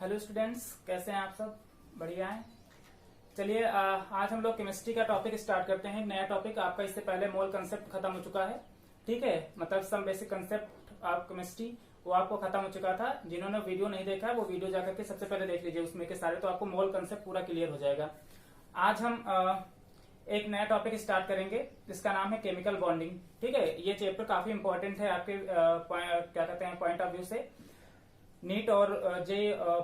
Hello students, कैसे हैं आप सब? बढ़िया हैं। चलिए आज हम लोग केमिस्ट्री का टॉपिक स्टार्ट करते हैं। नया टॉपिक आपका इससे पहले मोल कंसेप्ट खत्म हो चुका है। ठीक है, मतलब some basic concept of chemistry वो आपको खत्म हो चुका था। जिन्होंने वीडियो नहीं देखा है वो वीडियो जाकर के सबसे पहले देख लीजिए उसमें के सारे, तो आपको मोल कंसेप्ट पूरा क्लियर हो जाएगा। आज हम एक नया टॉपिक स्टार्ट करेंगे जिसका नाम है केमिकल बॉन्डिंग। ठीक है, ये चैप्टर काफी इंपॉर्टेंट है आपके क्या कहते हैं पॉइंट ऑफ व्यू से, नीट और जे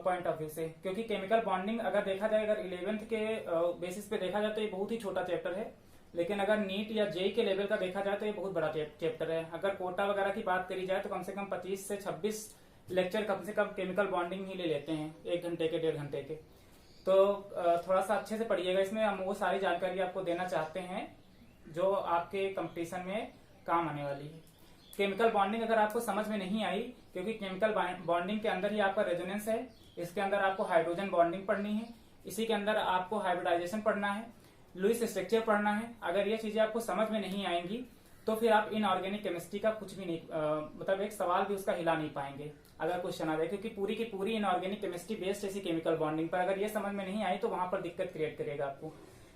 पॉइंट ऑफ व्यू से, क्योंकि केमिकल बॉन्डिंग अगर देखा जाए, अगर 11th के बेसिस पे देखा जाए तो ये बहुत ही छोटा चैप्टर है, लेकिन अगर नीट या जे के लेवल का देखा जाए तो ये बहुत बड़ा चैप्टर है। अगर कोटा वगैरह की बात करी जाए तो कम से कम 25 से 26 लेक्चर कम से कम केमिकल बॉन्डिंग ही ले लेते हैं, 1 घंटे के 1.5 घंटे के। तो थोड़ा सा अच्छे से पढ़िएगा, इसमें हम वो सारी जानकारी आपको देना चाहते हैं जो आपके कंपटीशन में काम आने वाली है। केमिकल बॉन्डिंग अगर आपको समझ में नहीं आई, क्योंकि केमिकल बॉन्डिंग के अंदर ही आपका रेजोनेंस है, इसके अंदर आपको हाइड्रोजन बॉन्डिंग पढ़नी है, इसी के अंदर आपको हाइब्रिडाइजेशन पढ़ना है, लुईस स्ट्रक्चर पढ़ना है। अगर ये चीजें आपको समझ में नहीं आएंगी तो फिर आप इनऑर्गेनिक केमिस्ट्री का कुछ भी नहीं मतलब एक सवाल भी उसका हिला नहीं पाएंगे अगर क्वेश्चन आ जाए, क्योंकि पूरी की पूरी इनऑर्गेनिक केमिस्ट्री बेस्ड ऐसी केमिकल बॉन्डिंग पर। अगर ये समझ में नहीं आई तो वहां पर दिक्कत क्रिएट करेगा आपको।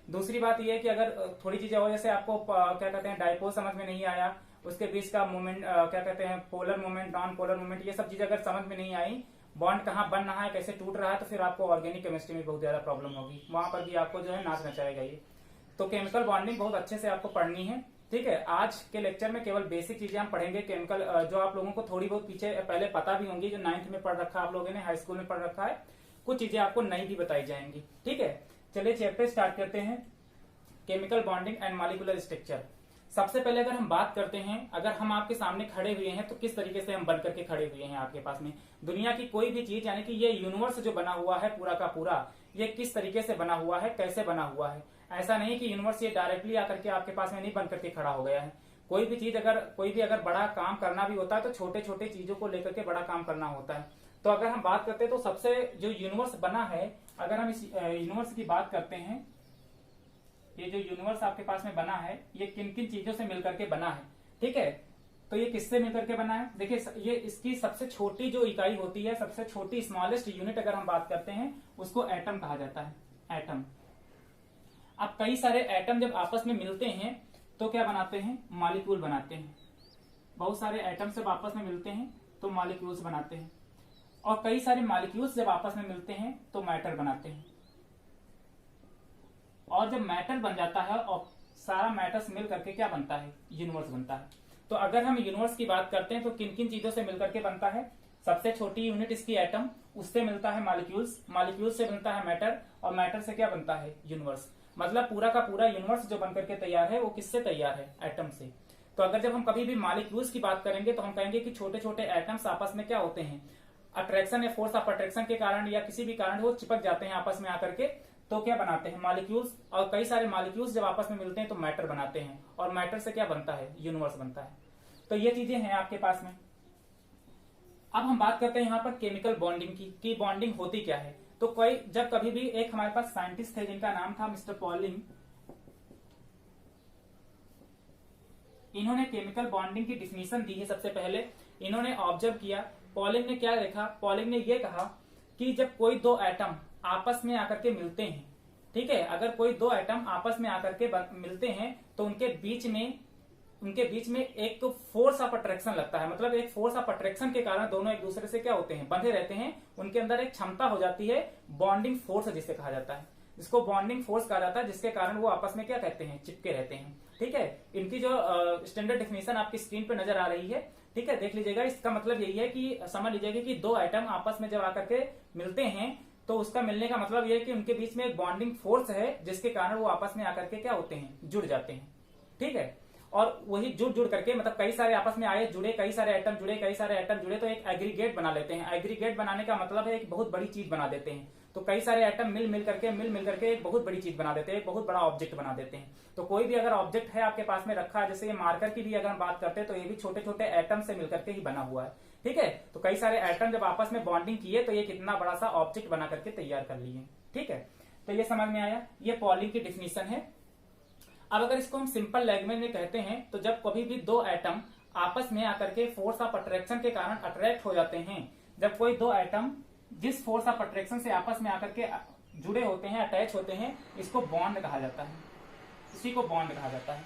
दूसरी बात यह है कि अगर थोड़ी चीजें और, जैसे आपको क्या कहते हैं डाइपोल समझ में नहीं आया, उसके बीच का मूवमेंट क्या कहते हैं polar movement, non polar movement, ये सब चीजें अगर समझ में नहीं आई, बॉन्ड कहाँ बन रहा है, कैसे टूट रहा है, तो फिर आपको ऑर्गेनिक केमिस्ट्री में बहुत ज्यादा प्रॉब्लम होगी, वहां पर भी आपको जो है नाच नचाएगा ये। तो केमिकल बॉन्डिंग बहुत अच्छे से आपको पढ़नी है। ठीक है, आज के लेक्चर में केवल बेसिक चीजें हम पढ़ेंगे केमिकल, जो आप लोगों को थोड़ी बहुत पीछे पहले पता भी होंगी, जो 9th में पढ़ रखा है आप लोगों ने, हाई स्कूल में पढ़ रखा है, कुछ चीजें आपको नई भी बताई जाएंगी। ठीक है, चलिए चैप्टर स्टार्ट करते हैं, chemical bonding and molecular structure. सबसे पहले अगर हम बात करते हैं, अगर हम आपके सामने खड़े हुए हैं तो किस तरीके से हम बन करके खड़े हुए हैं आपके पास में, दुनिया की कोई भी चीज, यानी कि ये यूनिवर्स जो बना हुआ है पूरा का पूरा, ये किस तरीके से बना हुआ है, कैसे बना हुआ है। ऐसा नहीं कि यूनिवर्स ये डायरेक्टली आकर के आपके पास में नहीं बन करके खड़ा हो गया है। कोई भी चीज अगर अगर बड़ा काम करना भी होता है तो छोटे छोटे चीजों को लेकर के बड़ा काम करना होता है। तो अगर हम बात करते हैं तो सबसे जो यूनिवर्स बना है, अगर हम इस यूनिवर्स की बात करते हैं, ये जो यूनिवर्स आपके पास में बना है ये किन किन चीजों से मिलकर के बना है। ठीक है, तो ये किससे मिलकर के बना है? देखिए, ये इसकी सबसे छोटी जो इकाई होती है, सबसे छोटी स्मॉलेस्ट यूनिट अगर हम बात करते हैं, उसको एटम कहा जाता है, एटम। अब कई सारे एटम जब आपस में मिलते हैं तो क्या बनाते हैं? मॉलिक्यूल बनाते हैं। बहुत सारे एटम जब आपस में मिलते हैं तो मॉलिक्यूल्स बनाते हैं, और कई सारे मॉलिक्यूल्स जब आपस में मिलते हैं तो मैटर बनाते हैं। और जब मैटर बन जाता है और सारा मैटर्स मिल करके क्या बनता है? यूनिवर्स बनता है। तो अगर हम यूनिवर्स की बात करते हैं तो किन किन चीजों से मिलकर के बनता है? सबसे छोटी यूनिट इसकी एटम, उससे मिलता है मॉलिक्यूल्स, मॉलिक्यूल्स से बनता है मैटर, और मैटर से क्या बनता है? यूनिवर्स। मतलब पूरा का पूरा यूनिवर्स जो बनकर के तैयार है वो किससे तैयार है? एटम से। तो अगर जब हम कभी भी मॉलिक्यूल्स की बात करेंगे तो हम कहेंगे कि छोटे छोटे एटम्स आपस में क्या होते हैं? अट्रैक्शन या फोर्स ऑफ अट्रैक्शन के कारण या किसी भी कारण वो चिपक जाते हैं आपस में आकर के, तो क्या बनाते हैं? मॉलिक्यूल्स। और कई सारे मॉलिक्यूल्स जब आपस में मिलते हैं तो मैटर बनाते हैं, और मैटर से क्या बनता है? यूनिवर्स बनता है। तो ये चीजें हैं आपके पास में। अब हम बात करते हैं यहाँ पर केमिकल बॉन्डिंग की बॉन्डिंग होती क्या है। तो कोई जब कभी भी, एक हमारे पास साइंटिस्ट थे जिनका नाम था मिस्टर पॉलिंग, इन्होंने केमिकल बॉन्डिंग की डिफिनीशन दी है। सबसे पहले इन्होंने ऑब्जर्व किया, पॉलिंग ने क्या देखा? पॉलिंग ने ये कहा कि जब कोई दो एटम आपस में आकर के मिलते हैं, ठीक है, अगर कोई दो एटम आपस में आकर के मिलते हैं तो उनके बीच में एक फोर्स ऑफ अट्रैक्शन लगता है। मतलब एक फोर्स ऑफ अट्रैक्शन के कारण दोनों एक दूसरे से क्या होते हैं? बंधे रहते हैं। उनके अंदर एक क्षमता हो जाती है, बॉन्डिंग फोर्स जिसे कहा जाता है, जिसको बॉन्डिंग फोर्स कहा जाता है, जिसके कारण वो आपस में क्या कहते हैं? चिपके रहते हैं। ठीक है, इनकी जो स्टैंडर्ड डेफिनेशन आपकी स्क्रीन पे नजर आ रही है, ठीक है, देख लीजिएगा। इसका मतलब यही है कि समझ लीजिएगा कि दो एटम आपस में जब आकर के मिलते हैं तो उसका मिलने का मतलब यह है कि उनके बीच में एक बॉन्डिंग फोर्स है, जिसके कारण वो आपस में आकर के क्या होते हैं? जुड़ जाते हैं। ठीक है, और वही जुड़ करके, मतलब कई सारे आपस में आए, जुड़े, कई सारे एटम जुड़े, कई सारे एटम जुड़े तो एक एग्रीगेट बना लेते हैं। एग्रीगेट बनाने का मतलब है एक बहुत बड़ी चीज बना देते हैं। तो कई सारे एटम मिल करके एक बहुत बड़ी चीज बना देते हैं, एक बहुत बड़ा ऑब्जेक्ट बना देते हैं। तो कोई भी अगर ऑब्जेक्ट है आपके पास में रखा है, जैसे ये मार्कर की भी अगर हम बात करते हैं तो ये भी छोटे छोटे एटम से मिलकर के ही बना हुआ है। ठीक है, तो कई सारे एटम जब आपस में बॉन्डिंग किए तो ये कितना बड़ा सा ऑब्जेक्ट बना करके तैयार कर लिए। ठीक है, तो ये समझ में आया, ये पॉलिंग की डिफिनीशन है। अब अगर इसको हम सिंपल लैंग्वेज में कहते हैं तो जब कभी भी दो एटम आपस में आकर के फोर्स ऑफ अट्रैक्शन के कारण अट्रैक्ट हो जाते हैं, जब कोई दो एटम जिस फोर्स ऑफ अट्रैक्शन से आपस में आकर के जुड़े होते हैं, अटैच होते हैं, इसको बॉन्ड कहा जाता है, इसी को बॉन्ड कहा जाता है।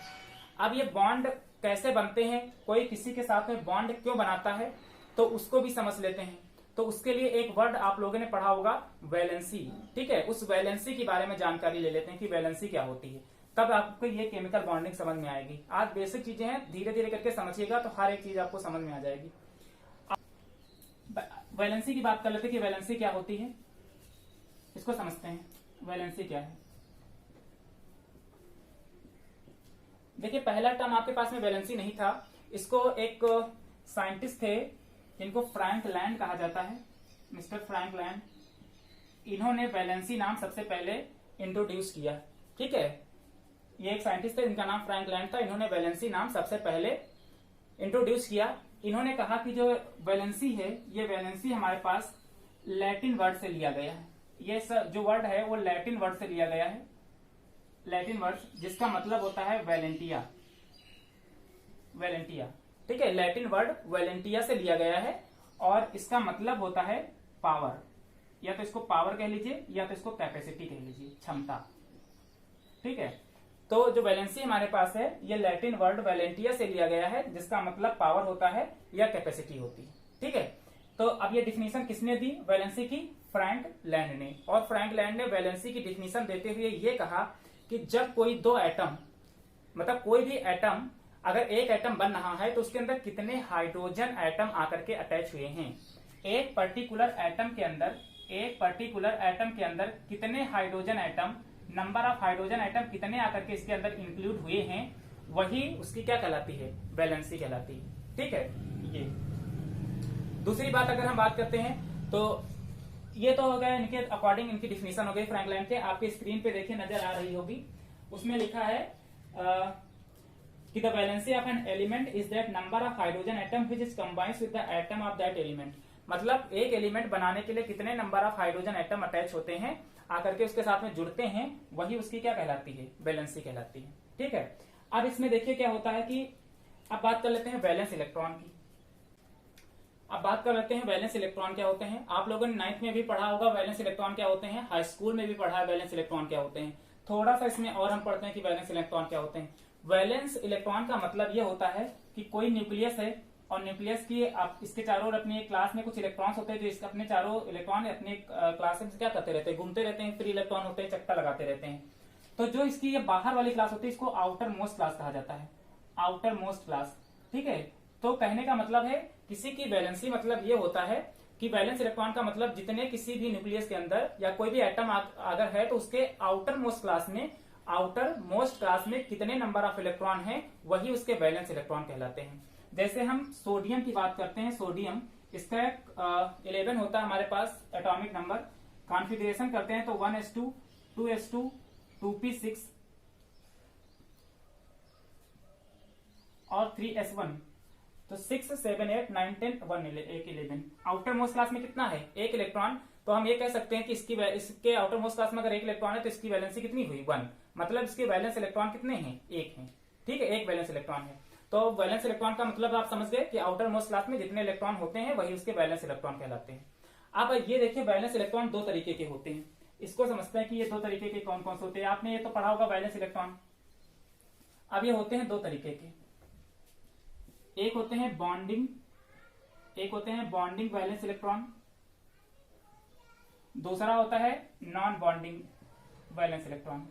अब ये बॉन्ड कैसे बनते हैं, कोई किसी के साथ में बॉन्ड क्यों बनाता है, तो उसको भी समझ लेते हैं। तो उसके लिए एक वर्ड आप लोगों ने पढ़ा होगा, वैलेंसी। ठीक है, उस वैलेंसी के बारे में जानकारी ले लेते हैं कि वैलेंसी क्या होती है, तब आपको ये केमिकल बॉन्डिंग समझ में आएगी। आज बेसिक चीजें हैं, धीरे धीरे करके समझिएगा तो हर एक चीज आपको समझ में आ जाएगी। वैलेंसी की बात कर लेते हैं कि वैलेंसी क्या होती है, इसको समझते हैं। वैलेंसी क्या है? देखिए, पहला टर्म आपके पास में वैलेंसी नहीं था, इसको एक साइंटिस्ट थे जिनको फ्रैंक लैंड कहा जाता है, मिस्टर फ्रैंक लैंड, इन्होंने वैलेंसी नाम सबसे पहले इंट्रोड्यूस किया। ठीक है, ये एक साइंटिस्ट थे, इनका नाम फ्रैंक लैंड था, इन्होंने वैलेंसी नाम सबसे पहले इंट्रोड्यूस किया। इन्होंने कहा कि जो वैलेंसी है, ये वैलेंसी हमारे पास लैटिन वर्ड से लिया गया है। ये जो वर्ड है वो लैटिन वर्ड से लिया गया है, लैटिन वर्ड जिसका मतलब होता है वैलेंटिया, वैलेंटिया। ठीक है, लैटिन वर्ड वैलेंटिया से लिया गया है और इसका मतलब होता है पावर, या तो इसको पावर कह लीजिए या तो इसको कैपेसिटी कह लीजिए, क्षमता। ठीक है, तो जो वैलेंसी हमारे पास है ये लैटिन वर्ड वैलेंटिया से लिया गया है, जिसका मतलब पावर होता है या कैपेसिटी होती है। ठीक है, तो अब ये डिफिनीशन किसने दी वैलेंसी की? फ्रैंक लैंड ने। और फ्रैंक लैंड ने वैलेंसी की डिफिनीशन देते हुए ये कहा कि जब कोई दो एटम, मतलब कोई भी एटम, अगर एक एटम बन रहा है तो उसके अंदर कितने हाइड्रोजन एटम आकर के अटैच हुए हैं, एक पर्टिकुलर एटम के अंदर, एक पर्टिकुलर एटम के अंदर कितने hydrogen atom, number of hydrogen atom कितने आकर के इसके अंदर इंक्लूड हुए हैं, वही उसकी क्या कहलाती है? वैलेंसी कहलाती है। ठीक है, ये दूसरी बात अगर हम बात करते हैं तो ये तो हो गया इनके अकॉर्डिंग, इनकी डिफिनीशन हो गई फ्रैंक लैंड के। आपके स्क्रीन पे देखिए नजर आ रही होगी, उसमें लिखा है कि the valency of an element is that number of hydrogen atom which is combines with the atom of that element. मतलब एक एलिमेंट बनाने के लिए कितने number of hydrogen atom attach होते हैं, आकर के उसके साथ में जुड़ते हैं, वही उसकी क्या कहलाती है? वैलेंसी कहलाती है। ठीक है, अब इसमें देखिए क्या होता है कि अब बात कर लेते हैं वैलेंस इलेक्ट्रॉन की। अब बात कर लेते हैं वैलेंस इलेक्ट्रॉन क्या होते हैं। आप लोगों ने 9th में भी पढ़ा होगा वैलेंस इलेक्ट्रॉन क्या होते हैं, हाई स्कूल में भी पढ़ा है वैलेंस इलेक्ट्रॉन क्या होते हैं। थोड़ा सा इसमें और हम पढ़ते हैं कि वैलेंस इलेक्ट्रॉन क्या होते हैं। वैलेंस इलेक्ट्रॉन का मतलब ये होता है कि कोई न्यूक्लियस है और न्यूक्लियस की आप इसके चारों ओर अपने क्लास में कुछ इलेक्ट्रॉन्स होते हैं जो इसके अपने चारों इलेक्ट्रॉन अपने क्लास में क्या करते रहते हैं, घूमते रहते हैं, फ्री इलेक्ट्रॉन होते हैं, चक्कर लगाते रहते हैं। तो जो इसकी ये बाहर वाली क्लास होती है इसको आउटर मोस्ट क्लास कहा जाता है, आउटर मोस्ट क्लास। ठीक है, तो कहने का मतलब है किसी की वैलेंसी मतलब ये होता है कि वैलेंस इलेक्ट्रॉन का मतलब जितने किसी भी न्यूक्लियस के अंदर या कोई भी एटम अगर है तो उसके आउटर मोस्ट क्लास में, आउटर मोस्ट क्लास में कितने नंबर ऑफ इलेक्ट्रॉन हैं, वही उसके वैलेंस इलेक्ट्रॉन कहलाते हैं। जैसे हम सोडियम की बात करते हैं, सोडियम इसका 11 होता है हमारे पास एटॉमिक नंबर। कॉन्फिगरेशन करते हैं तो 1s2, 2s2, 2p6 और 3s1, तो 6, 7, 8, 9, 10, 11। आउटर मोस्ट क्लास में कितना है? एक इलेक्ट्रॉन। तो हम ये कह सकते हैं कि इसके आउटर मोस्ट क्लास में अगर एक इलेक्ट्रॉन है तो इसकी वैलेंसी कितनी हुई? 1। मतलब इसके वैलेंस इलेक्ट्रॉन कितने हैं? एक है। ठीक है, एक वैलेंस इलेक्ट्रॉन है। तो वैलेंस इलेक्ट्रॉन का मतलब आप समझ गए कि आउटर मोस्ट क्लास में जितने इलेक्ट्रॉन होते हैं वही उसके वैलेंस इलेक्ट्रॉन कहलाते हैं। अब ये देखिए वैलेंस इलेक्ट्रॉन दो तरीके के होते हैं, इसको समझते हैं कि ये दो तरीके के कौन कौन से होते हैं। आपने ये तो पढ़ा होगा वैलेंस इलेक्ट्रॉन। अब ये होते हैं दो तरीके के, एक होते हैं बॉन्डिंग, एक होते हैं बॉन्डिंग वैलेंस इलेक्ट्रॉन, दूसरा होता है नॉन बॉन्डिंग वैलेंस इलेक्ट्रॉन।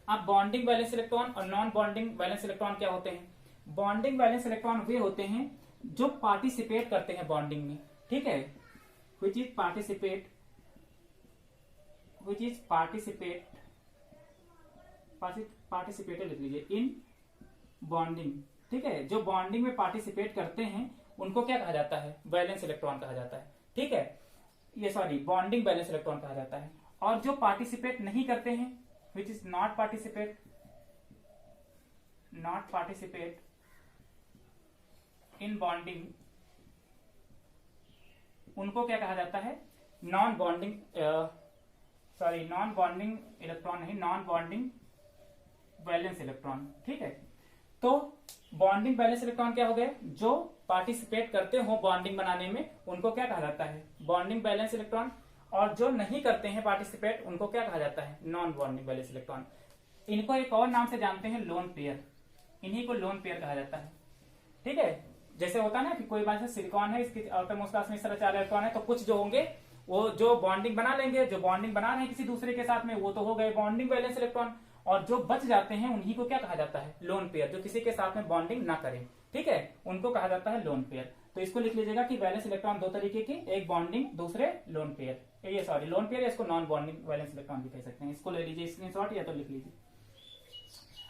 अब बॉन्डिंग वैलेंस इलेक्ट्रॉन और नॉन बॉन्डिंग वैलेंस इलेक्ट्रॉन क्या होते हैं? बॉन्डिंग वैलेंस इलेक्ट्रॉन वे होते हैं जो पार्टिसिपेट करते हैं बॉन्डिंग में। ठीक है, विच इज पार्टिसिपेट लिख लीजिए इन बॉन्डिंग। ठीक है, जो बॉन्डिंग में पार्टिसिपेट करते हैं उनको क्या कहा जाता है? वैलेंस इलेक्ट्रॉन कहा जाता है। ठीक है, ये सॉरी बॉन्डिंग वैलेंस इलेक्ट्रॉन कहा जाता है। और जो पार्टिसिपेट नहीं करते हैं, which is not participate in bonding, उनको क्या कहा जाता है? नॉन बॉन्डिंग इलेक्ट्रॉन नहीं, नॉन बॉन्डिंग वैलेंस इलेक्ट्रॉन। ठीक है, तो बॉन्डिंग वैलेंस इलेक्ट्रॉन क्या हो गए? जो पार्टिसिपेट करते हो बॉन्डिंग बनाने में उनको क्या कहा जाता है, बॉन्डिंग बैलेंस इलेक्ट्रॉन। और जो नहीं करते हैं पार्टिसिपेट उनको क्या कहा जाता है, नॉन बॉन्डिंग बैलेंस इलेक्ट्रॉन। इनको एक और नाम से जानते हैं लोन पेयर, इन्हीं को लोन पेयर कहा जाता है। ठीक है, जैसे होता है ना कि कोई बात सिलिकॉन है, इसकी आउटर मोस्ट क्लास में इस तरह 4 इलेक्ट्रॉन है, तो कुछ जो होंगे वो जो बॉन्डिंग बना लेंगे, जो बॉन्डिंग बना रहे हैं किसी दूसरे के साथ में, वो तो हो गए बॉन्डिंग बैलेंस इलेक्ट्रॉन। और जो बच जाते हैं उन्हीं को क्या कहा जाता है, लोन पेयर, जो किसी के साथ में बॉन्डिंग ना करें। ठीक है, उनको कहा जाता है लोन पेयर। तो इसको लिख लीजिएगा कि बैलेंस इलेक्ट्रॉन 2 तरीके के, एक बॉन्डिंग, दूसरे लोन पेयर। ये सॉरी लोन पेयर, इसको नॉन बॉन्डिंग बैलेंस इलेक्ट्रॉन भी कह सकते हैं। इसको ले लीजिए स्क्रीनशॉट या तो लिख लीजिए।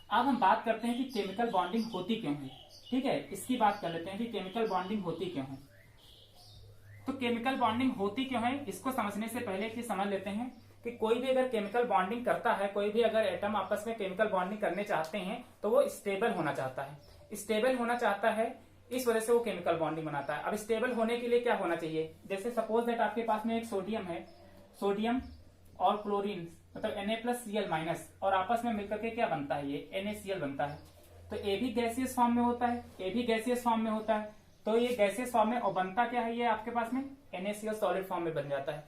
अब हम बात करते हैं कि केमिकल बॉन्डिंग होती क्यों है। ठीक है, इसकी बात कर लेते हैं कि केमिकल बॉन्डिंग होती क्यों है। तो केमिकल बॉन्डिंग होती क्यों है, इसको समझने से पहले एक चीज समझ लेते हैं कि कोई भी अगर केमिकल बॉन्डिंग करता है, कोई भी अगर एटम आपस में केमिकल बॉन्डिंग करने चाहते हैं तो वो स्टेबल होना चाहता है। स्टेबल होना चाहता है, इस वजह से वो केमिकल बॉन्डिंग बनाता है। अब स्टेबल होने के लिए क्या होना चाहिए, जैसे सपोज दैट आपके पास में एक सोडियम है, सोडियम और क्लोरीन मतलब Na+Cl- और आपस में मिलकर के क्या बनता है, ये NaCl बनता है। तो ए भी गैसियस फॉर्म में होता है, ए भी गैसियस फॉर्म में होता है। तो ये गैसियस फॉर्म में और बनता क्या है, ये आपके पास में NaCl सॉलिड फॉर्म में बन जाता है।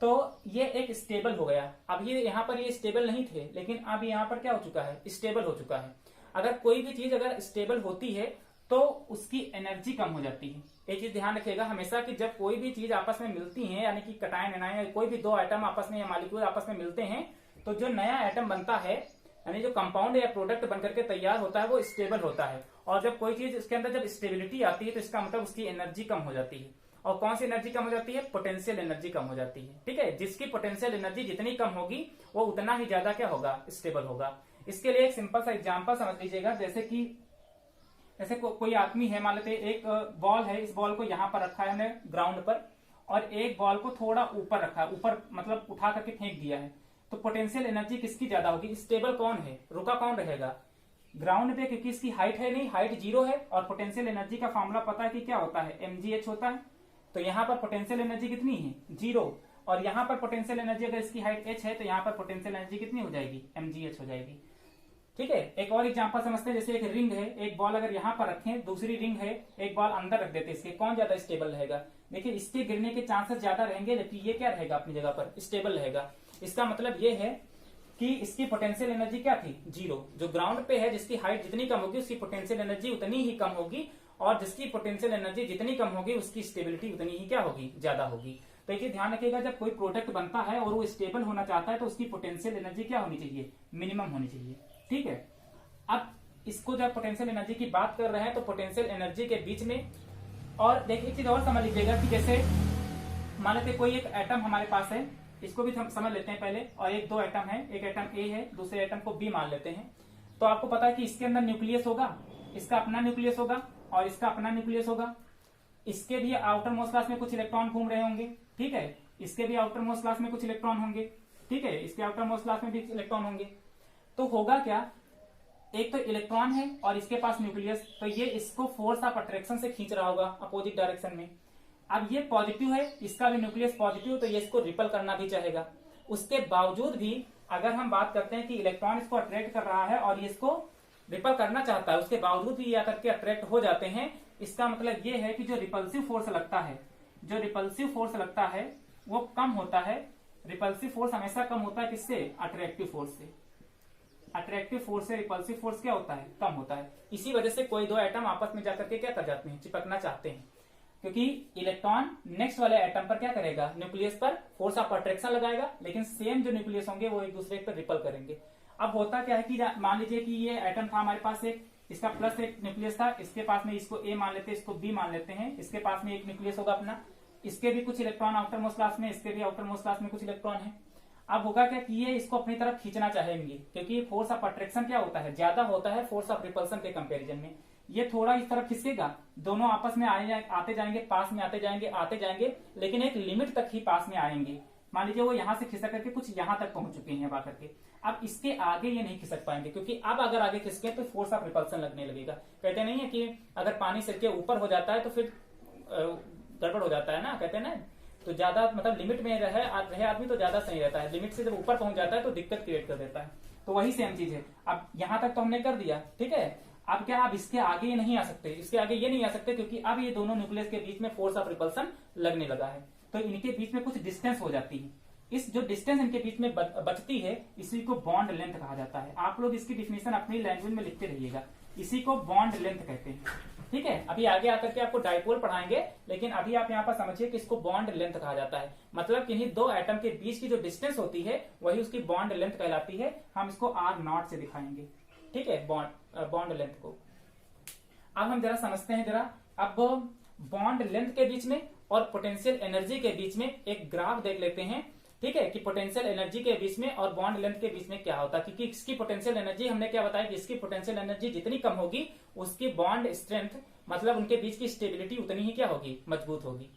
तो ये एक स्टेबल हो गया। अब ये यहाँ पर ये स्टेबल नहीं थे, लेकिन अब यहाँ पर क्या हो चुका है, स्टेबल हो चुका है। अगर कोई भी चीज अगर स्टेबल होती है तो उसकी एनर्जी कम हो जाती है। एक चीज ध्यान रखिएगा हमेशा कि जब कोई भी चीज आपस में मिलती है, यानी कि कटायन एनायन, कोई भी 2 एटम आपस में या मॉलिक्यूल आपस में मिलते हैं, तो जो नया एटम बनता है, यानी जो कंपाउंड या प्रोडक्ट बनकर के तैयार होता है, वो स्टेबल होता है। और जब कोई चीज इसके अंदर जब स्टेबिलिटी आती है तो इसका मतलब उसकी एनर्जी कम हो जाती है। और कौन सी एनर्जी कम हो जाती है, पोटेंशियल एनर्जी कम हो जाती है। ठीक है, जिसकी पोटेंशियल एनर्जी जितनी कम होगी वो उतना ही ज्यादा क्या होगा, स्टेबल होगा। इसके लिए एक सिंपल सा एग्जांपल समझ लीजिएगा। जैसे कोई आदमी है, मान लेते एक बॉल है, इस बॉल को यहाँ पर रखा है हमने ग्राउंड पर, और एक बॉल को थोड़ा ऊपर रखा है, ऊपर मतलब उठा करके फेंक दिया है। तो पोटेंशियल एनर्जी किसकी ज्यादा होगी, स्टेबल कौन है, रुका कौन रहेगा, ग्राउंड पे, क्योंकि इसकी हाइट है नहीं, हाइट 0 है। और पोटेंशियल एनर्जी का फॉर्मूला पता है कि क्या होता है, mgh होता है। तो यहाँ पर पोटेंशियल एनर्जी कितनी है, 0। और यहाँ पर पोटेंशियल एनर्जी अगर इसकी हाइट h है तो यहाँ पर पोटेंशियल एनर्जी कितनी हो जाएगी, mgh हो जाएगी। ठीक है, एक और एग्जांपल समझते हैं। जैसे एक रिंग है, एक बॉल अगर यहाँ पर रखें, दूसरी रिंग है, एक बॉल अंदर रख देते हैं, इसके कौन ज्यादा स्टेबल रहेगा, देखिए इसके गिरने के चांसेस ज्यादा रहेंगे, जबकि ये क्या रहेगा, अपनी जगह पर स्टेबल रहेगा। इसका मतलब ये है कि इसकी पोटेंशियल एनर्जी क्या थी, 0। जो ग्राउंड पे है, जिसकी हाइट जितनी कम होगी उसकी पोटेंशियल एनर्जी उतनी ही कम होगी, और जिसकी पोटेंशियल एनर्जी जितनी कम होगी उसकी स्टेबिलिटी उतनी ही क्या होगी, ज्यादा होगी। तो एक ध्यान रखिएगा, जब कोई प्रोडक्ट बनता है और वो स्टेबल होना चाहता है तो उसकी पोटेंशियल एनर्जी क्या होनी चाहिए, मिनिमम होनी चाहिए। ठीक है, अब इसको जब पोटेंशियल एनर्जी की बात कर रहे हैं तो पोटेंशियल एनर्जी के बीच में, और देखिए एक चीज और समझ लीजिएगा कि जैसे मान लेते कोई एक एटम हमारे पास है, इसको भी हम समझ लेते हैं पहले, और एक 2 एटम है, एक एटम ए है, दूसरे एटम को बी मान लेते हैं। तो आपको पता है कि इसके अंदर न्यूक्लियस होगा, इसका अपना न्यूक्लियस होगा और इसका अपना न्यूक्लियस होगा। इसके भी आउटर मोस्ट क्लास में कुछ इलेक्ट्रॉन घूम रहे होंगे, ठीक है, इसके भी आउटर मोस्ट क्लास में कुछ इलेक्ट्रॉन होंगे, ठीक है, इसके आउटर मोस्ट क्लास में भी इलेक्ट्रॉन होंगे। तो होगा क्या, एक तो इलेक्ट्रॉन है और इसके पास न्यूक्लियस, तो ये इसको फोर्स ऑफ अट्रैक्शन से खींच रहा होगा अपोजिट डायरेक्शन में। अब ये पॉजिटिव है, इसका भी न्यूक्लियस पॉजिटिव, तो ये इसको रिपल करना भी चाहेगा। उसके बावजूद भी अगर हम बात करते हैं कि इलेक्ट्रॉन इसको अट्रैक्ट कर रहा है और ये इसको रिपल करना चाहता है, उसके बावजूद भी ये आकर के अट्रैक्ट हो जाते हैं, इसका मतलब ये है कि जो रिपल्सिव फोर्स लगता है, जो रिपल्सिव फोर्स लगता है वो कम होता है। रिपल्सिव फोर्स हमेशा कम होता है किससे, अट्रैक्टिव फोर्स से। अट्रैक्टिव फोर्स से रिपल्सिव फोर्स क्या होता है, कम होता है। इसी वजह से कोई 2 एटम आपस में जाकर के क्या कर जाते हैं, चिपकना चाहते हैं, क्योंकि इलेक्ट्रॉन नेक्स्ट वाले एटम पर क्या करेगा, न्यूक्लियस पर फोर्स ऑफ अट्रैक्शन लगाएगा, लेकिन सेम जो न्यूक्लियस होंगे वो एक दूसरे पर रिपल करेंगे। अब होता क्या है कि मान लीजिए कि ये एटम था हमारे पास, एक इसका प्लस एक न्यूक्लियस था, इसके पास में इसको ए मान लेते हैं, इसको बी मान लेते हैं, इसके पास में एक न्यूक्लियस होगा अपना, इसके भी कुछ इलेक्ट्रॉन आउटर मोस्ट क्लास में, इसके भी आउटर मोस्ट क्लास में कुछ इलेक्ट्रॉन है। अब होगा क्या कि ये इसको अपनी तरफ खींचना चाहेंगे, क्योंकि फोर्स ऑफ अट्रैक्शन क्या होता है, ज्यादा होता है फोर्स ऑफ रिपल्सन के कंपैरिजन में। ये थोड़ा इस तरफ खिसकेगा, दोनों आपस में आते जाएंगे, पास में आते जाएंगे, लेकिन एक लिमिट तक ही पास में आएंगे। मान लीजिए वो यहाँ से खिसक करके कुछ यहाँ तक पहुंच चुके हैं आकर के, अब इसके आगे ये नहीं खिसक पाएंगे, क्योंकि अब अगर आगे खिसके तो फोर्स ऑफ रिपल्सन लगने लगेगा। कहते नहीं है कि अगर पानी सिर के ऊपर हो जाता है तो फिर गड़बड़ हो जाता है ना, कहते हैं ना, तो ज्यादा मतलब लिमिट में रहे आदमी तो ज्यादा सही रहता है, लिमिट से जब ऊपर पहुंच जाता है तो दिक्कत क्रिएट कर देता है। तो वही सेम चीज है। अब यहाँ तक तो हमने कर दिया, ठीक है। अब क्या, अब इसके आगे ये नहीं आ सकते, इसके आगे ये नहीं आ सकते, क्योंकि अब ये दोनों न्यूक्लियस के बीच में फोर्स ऑफ रिपल्सन लगने लगा है, तो इनके बीच में कुछ डिस्टेंस हो जाती है। इस जो डिस्टेंस इनके बीच में बचती है, इसी को बॉन्ड लेंथ कहा जाता है। आप लोग इसकी डिफिनेशन अपनी लैंग्वेज में लिखते रहिएगा, इसी को बॉन्ड लेंथ कहते हैं। ठीक है, अभी आगे आकर के आपको डाइपोल पढ़ाएंगे, लेकिन अभी आप यहाँ पर समझिए कि इसको बॉन्ड लेंथ कहा जाता है। मतलब किन्हीं दो एटम के बीच की जो डिस्टेंस होती है वही उसकी बॉन्ड लेंथ कहलाती है। हम इसको R0 से दिखाएंगे। ठीक है, बॉन्ड लेंथ को अब हम जरा समझते हैं। जरा अब बॉन्ड लेंथ के बीच में और पोटेंशियल एनर्जी के बीच में एक ग्राफ देख लेते हैं। ठीक है, कि पोटेंशियल एनर्जी के बीच में और बॉन्ड लेंथ के बीच में क्या होता है, क्योंकि इसकी पोटेंशियल एनर्जी हमने क्या बताया कि इसकी पोटेंशियल एनर्जी जितनी कम होगी उसकी बॉन्ड स्ट्रेंथ, मतलब उनके बीच की स्टेबिलिटी उतनी ही क्या होगी, मजबूत होगी।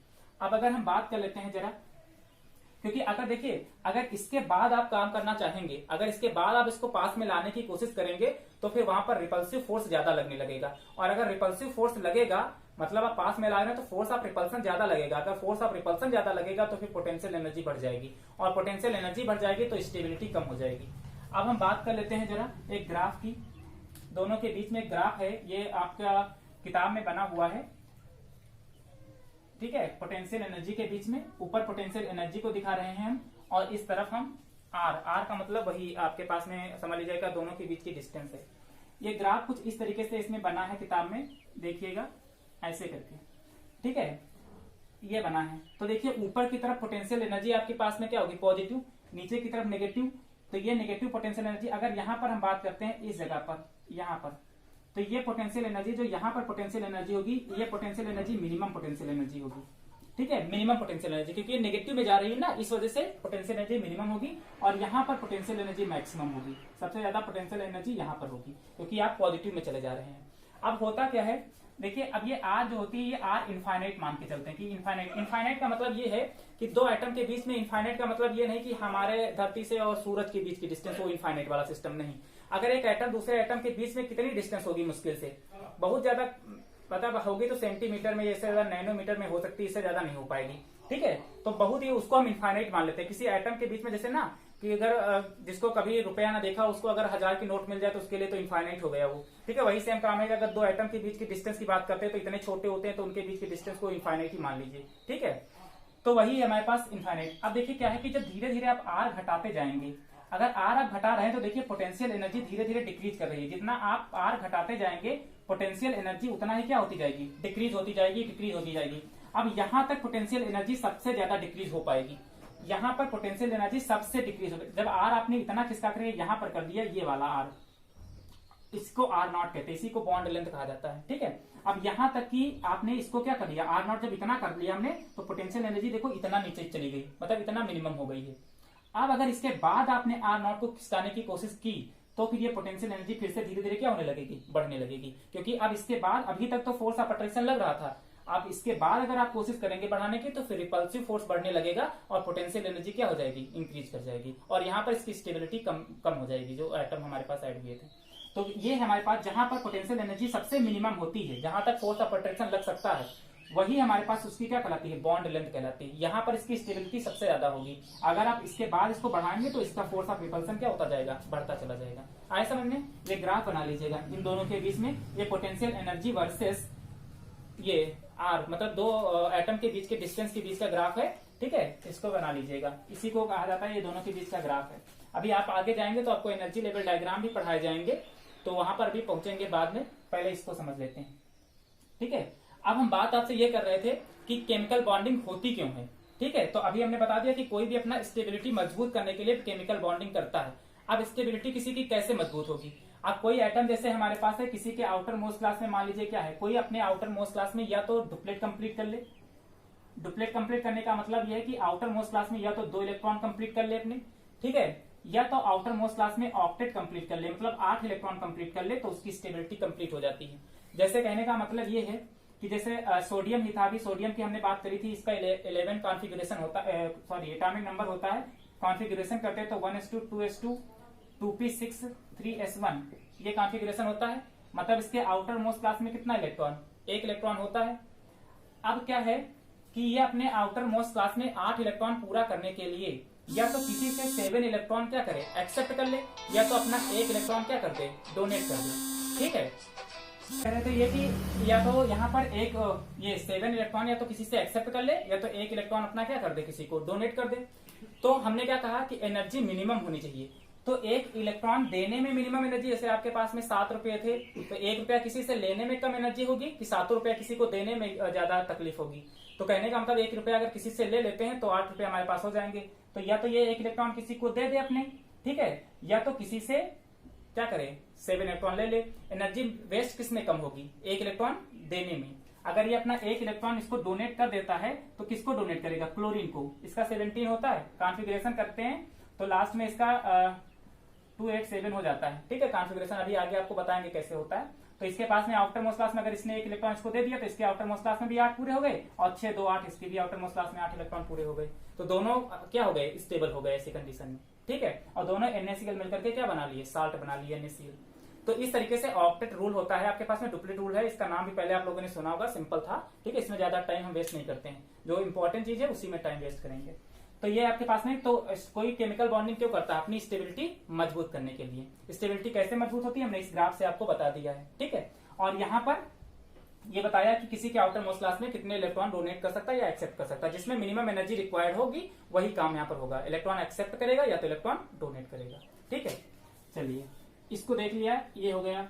अब अगर हम बात कर लेते हैं जरा, क्योंकि अगर देखिए, अगर इसके बाद आप काम करना चाहेंगे, अगर इसके बाद आप इसको पास में लाने की कोशिश करेंगे तो फिर वहां पर रिपल्सिव फोर्स ज्यादा लगने लगेगा, और अगर रिपल्सिव फोर्स लगेगा मतलब आप पास में ला रहे हैं तो फोर्स ऑफ रिपल्सन ज्यादा लगेगा। अगर फोर्स ऑफ रिपल्सन ज्यादा लगेगा तो फिर पोटेंशियल एनर्जी बढ़ जाएगी, और पोटेंशियल एनर्जी बढ़ जाएगी तो स्टेबिलिटी कम हो जाएगी। अब हम बात कर लेते हैं जरा एक ग्राफ की। दोनों के बीच में एक ग्राफ है, ये आपका किताब में बना हुआ है। ठीक है, पोटेंशियल एनर्जी के बीच में ऊपर पोटेंशियल एनर्जी को दिखा रहे हैं हम, और इस तरफ हम आर का मतलब वही आपके पास में समझ लीजिएगा दोनों के बीच की डिस्टेंस है। ये ग्राफ कुछ इस तरीके से इसमें बना है किताब में, देखिएगा ऐसे करके। ठीक है, ये बना है। तो देखिए ऊपर की तरफ पोटेंशियल एनर्जी आपके पास में क्या होगी, पॉजिटिव, नीचे की तरफ नेगेटिव। तो ये नेगेटिव पोटेंशियल एनर्जी, अगर यहां पर हम बात करते हैं इस जगह पर, यहां पर, तो ये पोटेंशियल एनर्जी जो यहाँ पर पोटेंशियल एनर्जी होगी, ये potential energy minimum potential energy होगी। ठीक है, मिनिमम पोटेंशियल एनर्जी, क्योंकि ये नेगेटिव में जा रही है ना, इस वजह से पोटेंशियल एनर्जी मिनिमम होगी, और यहाँ पर पोटेंशियल एनर्जी मैक्सिमम होगी। सबसे ज्यादा पोटेंशियल एनर्जी यहाँ पर होगी, क्योंकि आप पॉजिटिव में चले जा रहे हैं। अब होता क्या है, देखिए अब ये आर जो होती है, ये आर इनफाइनाइट मान के चलते हैं कि इनफाइनाइट। इनफाइनाइट का मतलब ये है कि दो एटम के बीच में, इनफाइनाइट का मतलब ये नहीं कि हमारे धरती से और सूरज के बीच की डिस्टेंस, वो इनफाइनाइट वाला सिस्टम नहीं। अगर एक एटम दूसरे एटम के बीच में कितनी डिस्टेंस होगी, मुश्किल से बहुत ज्यादा पता होगी तो सेंटीमीटर में, इससे ज्यादा नैनोमीटर में हो सकती है, इससे ज्यादा नहीं हो पाएगी। ठीक है, तो बहुत ही उसको हम इनफाइनाइट मान लेते हैं। किसी एटम के बीच में जैसे ना कि अगर जिसको कभी रुपया ना देखा उसको अगर 1000 की नोट मिल जाए तो उसके लिए तो इनफाइनाइट हो गया वो। ठीक है, वही सेम काम है कि अगर दो एटम के बीच की डिस्टेंस की बात करते हैं तो इतने छोटे होते हैं तो उनके बीच की डिस्टेंस को इनफाइनाइट ही मान लीजिए। ठीक है, तो वही हमारे पास इनफाइनाइट। अब देखिए क्या है कि जब धीरे धीरे आप आर घटाते जाएंगे, अगर आर आप घटा रहे हैं तो देखिए पोटेंशियल एनर्जी धीरे धीरे डिक्रीज कर रही है। जितना आप आर घटाते जाएंगे पोटेंशियल एनर्जी उतना ही क्या होती जाएगी, डिक्रीज होती जाएगी, डिक्रीज होती जाएगी। अब यहां तक पोटेंशियल एनर्जी सबसे ज्यादा डिक्रीज हो पाएगी। यहां पर पोटेंशियल एनर्जी सबसे डिक्रीज हो, जब आर आपने इतना खिसका कर यहां पर कर दिया, ये वाला आर, इसको R0 कहते हैं, इसी को बॉन्ड लेंथ कहा जाता है। ठीक है, अब यहां तक कि आपने इसको क्या कर लिया, R0 जब इतना कर लिया हमने तो पोटेंशियल एनर्जी देखो इतना नीचे चली गई, मतलब इतना मिनिमम हो गई है। अब अगर इसके बाद आपने R0 को खिसकाने की कोशिश की तो फिर ये पोटेंशियल एनर्जी फिर से धीरे धीरे क्या होने लगेगी, बढ़ने लगेगी। क्योंकि अब इसके बाद, अभी तक तो फोर्स ऑफ अट्रैक्शन लग रहा था, अब इसके बाद अगर आप कोशिश करेंगे बढ़ाने की तो फिर रिपल्सिव फोर्स बढ़ने लगेगा और पोटेंशियल एनर्जी क्या हो जाएगी, इंक्रीज कर जाएगी, और यहाँ पर इसकी स्टेबिलिटी कम हो जाएगी जो एटम हमारे पास ऐड हुए थे। तो ये हमारे पास जहां पर पोटेंशियल एनर्जी सबसे मिनिमम होती है, जहां तक फोर्स ऑफ अट्रैक्शन लग सकता है, वही हमारे पास उसकी क्या कहलाती है, बॉन्ड लेंथ कहलाती है। यहाँ पर इसकी स्टेबिलिटी सबसे ज्यादा होगी। अगर आप इसके बाद इसको बढ़ाएंगे तो इसका फोर्स ऑफ रिपल्सन क्या होता जाएगा, बढ़ता चला जाएगा। आए समझ में, ये ग्राफ बना लीजिएगा इन दोनों के बीच में, ये पोटेंशियल एनर्जी वर्सेस ये आर, मतलब दो एटम के बीच के डिस्टेंस के बीच का ग्राफ है। ठीक है, इसको बना लीजिएगा, इसी को कहा जाता है, ये दोनों के बीच का ग्राफ है। अभी आप आगे जाएंगे तो आपको एनर्जी लेवल डायग्राम भी पढ़ाए जाएंगे, तो वहां पर भी पहुंचेंगे बाद में, पहले इसको समझ लेते हैं। ठीक है, अब हम बात आपसे ये कर रहे थे कि केमिकल बॉन्डिंग होती क्यों है। ठीक है, तो अभी हमने बता दिया कि कोई भी अपना स्टेबिलिटी मजबूत करने के लिए केमिकल बॉन्डिंग करता है। अब स्टेबिलिटी किसी की कैसे मजबूत होगी, अब कोई एटम जैसे हमारे पास है, किसी के आउटर मोस्ट क्लास में मान लीजिए क्या है, कोई अपने आउटर मोस्ट क्लास में या तो डुप्लेट कंप्लीट कर ले। डुप्लेट कंप्लीट करने का मतलब यह है कि आउटर मोस्ट क्लास में या तो 2 इलेक्ट्रॉन कंप्लीट कर ले अपने, ठीक है, या तो आउटर मोस्ट क्लास में ऑक्टेट कंप्लीट कर ले, मतलब 8 इलेक्ट्रॉन कंप्लीट कर ले, तो उसकी स्टेबिलिटी कंप्लीट हो जाती है। जैसे कहने का मतलब ये है कि जैसे सोडियम ही था, अभी सोडियम की हमने बात करी थी, इसका 11 कॉन्फिगरेशन होता है, सॉरी एटॉमिक नंबर होता है, कॉन्फिगरेशन करते हैं तो 1s2 2s2 2p6 3s1 ये कॉन्फिगरेशन होता है। मतलब इसके आउटर मोस्ट क्लास में कितना इलेक्ट्रॉन, 1 इलेक्ट्रॉन होता है। अब क्या है कि ये अपने आउटर मोस्ट क्लास में 8 इलेक्ट्रॉन पूरा करने के लिए या तो किसी से 7 इलेक्ट्रॉन क्या करे, एक्सेप्ट कर ले, या तो अपना 1 इलेक्ट्रॉन क्या कर दे, डोनेट कर दे। ठीक है, कह रहे थे ये कि या तो यहाँ पर एक ये 7 इलेक्ट्रॉन या तो किसी से एक्सेप्ट कर ले या तो एक इलेक्ट्रॉन अपना क्या कर दे, किसी को डोनेट कर दे। तो हमने क्या कहा कि एनर्जी मिनिमम होनी चाहिए। तो एक इलेक्ट्रॉन देने में मिनिमम एनर्जी, जैसे आपके पास में 7 रुपए थे तो 1 रुपया किसी से लेने में कम एनर्जी होगी कि 7 रुपया किसी को देने में ज्यादा तकलीफ होगी। तो कहने का मतलब 1 रुपया अगर किसी से ले लेते हैं तो 8 रुपये हमारे पास हो जाएंगे। तो या तो ये 1 इलेक्ट्रॉन किसी को दे दे अपने, ठीक है, या तो किसी से क्या करे 7 इलेक्ट्रॉन ले ले। एनर्जी वेस्ट किस में कम होगी, 1 इलेक्ट्रॉन देने में। अगर ये अपना 1 इलेक्ट्रॉन इसको डोनेट कर देता है तो किसको डोनेट करेगा, क्लोरीन को। इसका 17 होता है, कॉन्फ़िगरेशन करते हैं तो लास्ट में इसका 287 हो जाता है, ठीक है। कॉन्फ़िगरेशन अभी आगे आपको बताएंगे कैसे होता है। तो इसके पास में आउटर मोस्ट क्लास में अगर इसने 1 इलेक्ट्रॉन इसको दे दिया तो इसके आउटर मोस्ट क्लास में भी 8 पूरे हो गए और 6 2 8 इसके भी आउटर मोस्ट क्लास में 8 इलेक्ट्रॉन पूरे हो गए। तो दोनों क्या हो गए, स्टेबल हो गए ऐसी कंडीशन में, ठीक है। और दोनों NaCl मिलकर के क्या बना लिए, साल्ट बना लिए NaCl। तो इस तरीके से ऑक्टेट रूल होता है। आपके पास में डुप्लीट रूल है, इसका नाम भी पहले आप लोगों ने सुना होगा, सिंपल था, ठीक है। इसमें ज्यादा टाइम हम वेस्ट नहीं करते हैं, जो इंपॉर्टेंट चीज है उसी में टाइम वेस्ट करेंगे। तो ये आपके पास में, तो कोई केमिकल बॉन्डिंग क्यों करता है, अपनी स्टेबिलिटी मजबूत करने के लिए। स्टेबिलिटी कैसे मजबूत होती है हमने इस ग्राफ से आपको बता दिया है, ठीक है। और यहाँ पर ये बताया कि किसी के आउटर मोस्ट क्लास में कितने इलेक्ट्रॉन डोनेट कर सकता है या एक्सेप्ट कर सकता है, जिसमें मिनिमम एनर्जी रिक्वायर्ड होगी वही काम यहाँ पर होगा। इलेक्ट्रॉन एक्सेप्ट करेगा या तो इलेक्ट्रॉन डोनेट करेगा, ठीक है। चलिए इसको देख लिया, ये हो गया।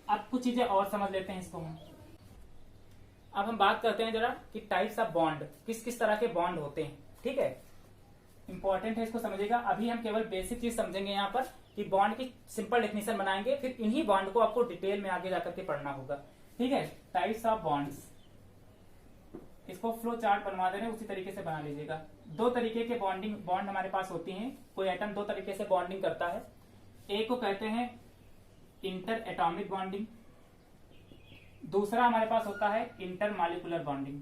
अब कुछ चीजें और समझ लेते हैं इसको हम। अब हम बात करते हैं जरा कि टाइप्स ऑफ बॉन्ड, किस किस तरह के बॉन्ड होते हैं, ठीक है। इंपॉर्टेंट है, इसको समझिएगा। अभी हम केवल बेसिक चीज समझेंगे यहाँ पर कि बॉन्ड की सिंपल डेफिनेशन बनाएंगे, फिर इन्हीं बॉन्ड को आपको डिटेल में आगे जाकर के पढ़ना होगा, ठीक है। टाइप्स ऑफ बॉन्ड्स, इसको फ्लो चार्ट बनवा दे रहे हैं, उसी तरीके से बना लीजिएगा। 2 तरीके के बॉन्ड हमारे पास होती हैं। कोई एटम 2 तरीके से बॉन्डिंग करता है। एक को कहते हैं इंटर एटॉमिक बॉन्डिंग, दूसरा हमारे पास होता है इंटर मॉलिक्यूलर बॉन्डिंग।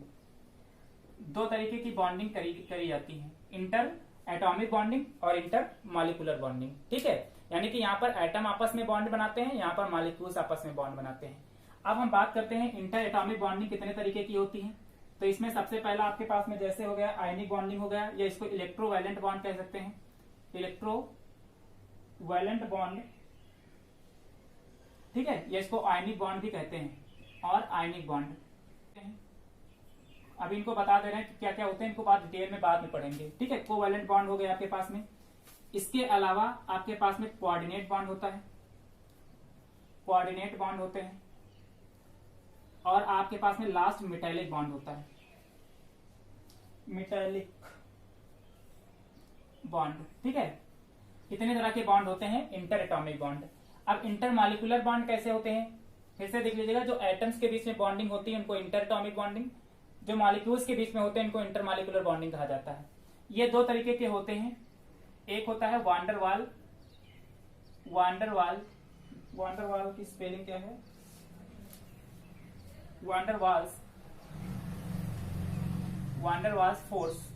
2 तरीके की बॉन्डिंग करी जाती है, इंटर एटॉमिक बॉन्डिंग और इंटर मॉलिक्यूलर बॉन्डिंग, ठीक है। यानी कि यहाँ पर एटम आपस में बॉन्ड बनाते हैं, यहाँ पर मॉलिक्यूल्स आपस में बॉन्ड बनाते हैं। अब हम बात करते हैं इंटर एटॉमिक बॉन्डिंग कितने तरीके की होती है। तो इसमें सबसे पहला आपके पास में जैसे हो गया आयनिक बॉन्डिंग हो गया, या इसको इलेक्ट्रोवैलेंट बॉन्ड कह सकते हैं, इलेक्ट्रोवैलेंट बॉन्ड, ठीक है। या इसको आयनिक बॉन्ड भी कहते हैं और आयनिक बॉन्ड। अभी इनको बता दे रहे हैं कि क्या क्या होते हैं, इनको बात डिटेल में बाद में पढ़ेंगे, ठीक है। कोवैलेंट बॉन्ड हो गया आपके पास में। इसके अलावा आपके पास में कोऑर्डिनेट बॉन्ड होता है, कोऑर्डिनेट बॉन्ड होते हैं। और आपके पास में लास्ट मेटालिक बॉन्ड होता है, मेटालिक बॉन्ड, ठीक है। इतने तरह के बॉन्ड होते हैं इंटर एटॉमिक बॉन्ड। अब इंटर मॉलिक्यूलर बॉन्ड कैसे होते हैं, फिर से देख लीजिएगा। जो एटम्स के बीच में बॉन्डिंग होती है उनको इंटर एटॉमिक बॉन्डिंग, जो मॉलिक्यूल्स के बीच में होते हैं इनको इंटर मॉलिक्यूलर बॉन्डिंग कहा जाता है। ये 2 तरीके के होते हैं। एक होता है वांडरवाल, वांडरवाल की स्पेलिंग क्या है, वांडरवाल्स, वांडरवाल्स फोर्स।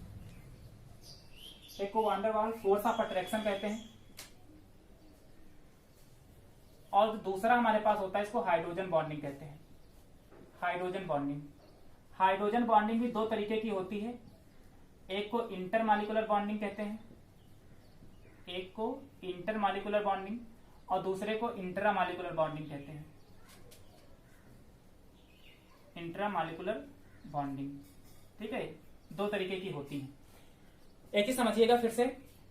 एक को वांडरवाल फोर्स ऑफ अट्रैक्शन कहते हैं। और दूसरा हमारे पास होता है, इसको हाइड्रोजन बॉन्डिंग कहते हैं, हाइड्रोजन बॉन्डिंग। हाइड्रोजन बॉन्डिंग भी 2 तरीके की होती है। एक को इंटर मॉलिक्यूलर बॉन्डिंग कहते हैं, एक को इंटर मॉलिक्यूलर बॉन्डिंग और दूसरे को इंट्रा मॉलिक्यूलर बॉन्डिंग कहते हैं, इंट्रा मॉलिक्यूलर बॉन्डिंग, ठीक है। 2 तरीके की होती है। एक ही समझिएगा फिर से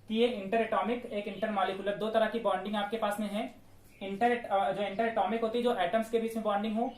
कि ये इंटर एटॉमिक, एक इंटर मॉलिक्यूलर, 2 तरह की बॉन्डिंग आपके पास में है। जो इंटर एटॉमिक होती है, जो एटम्स के बीच में बॉन्डिंग हो,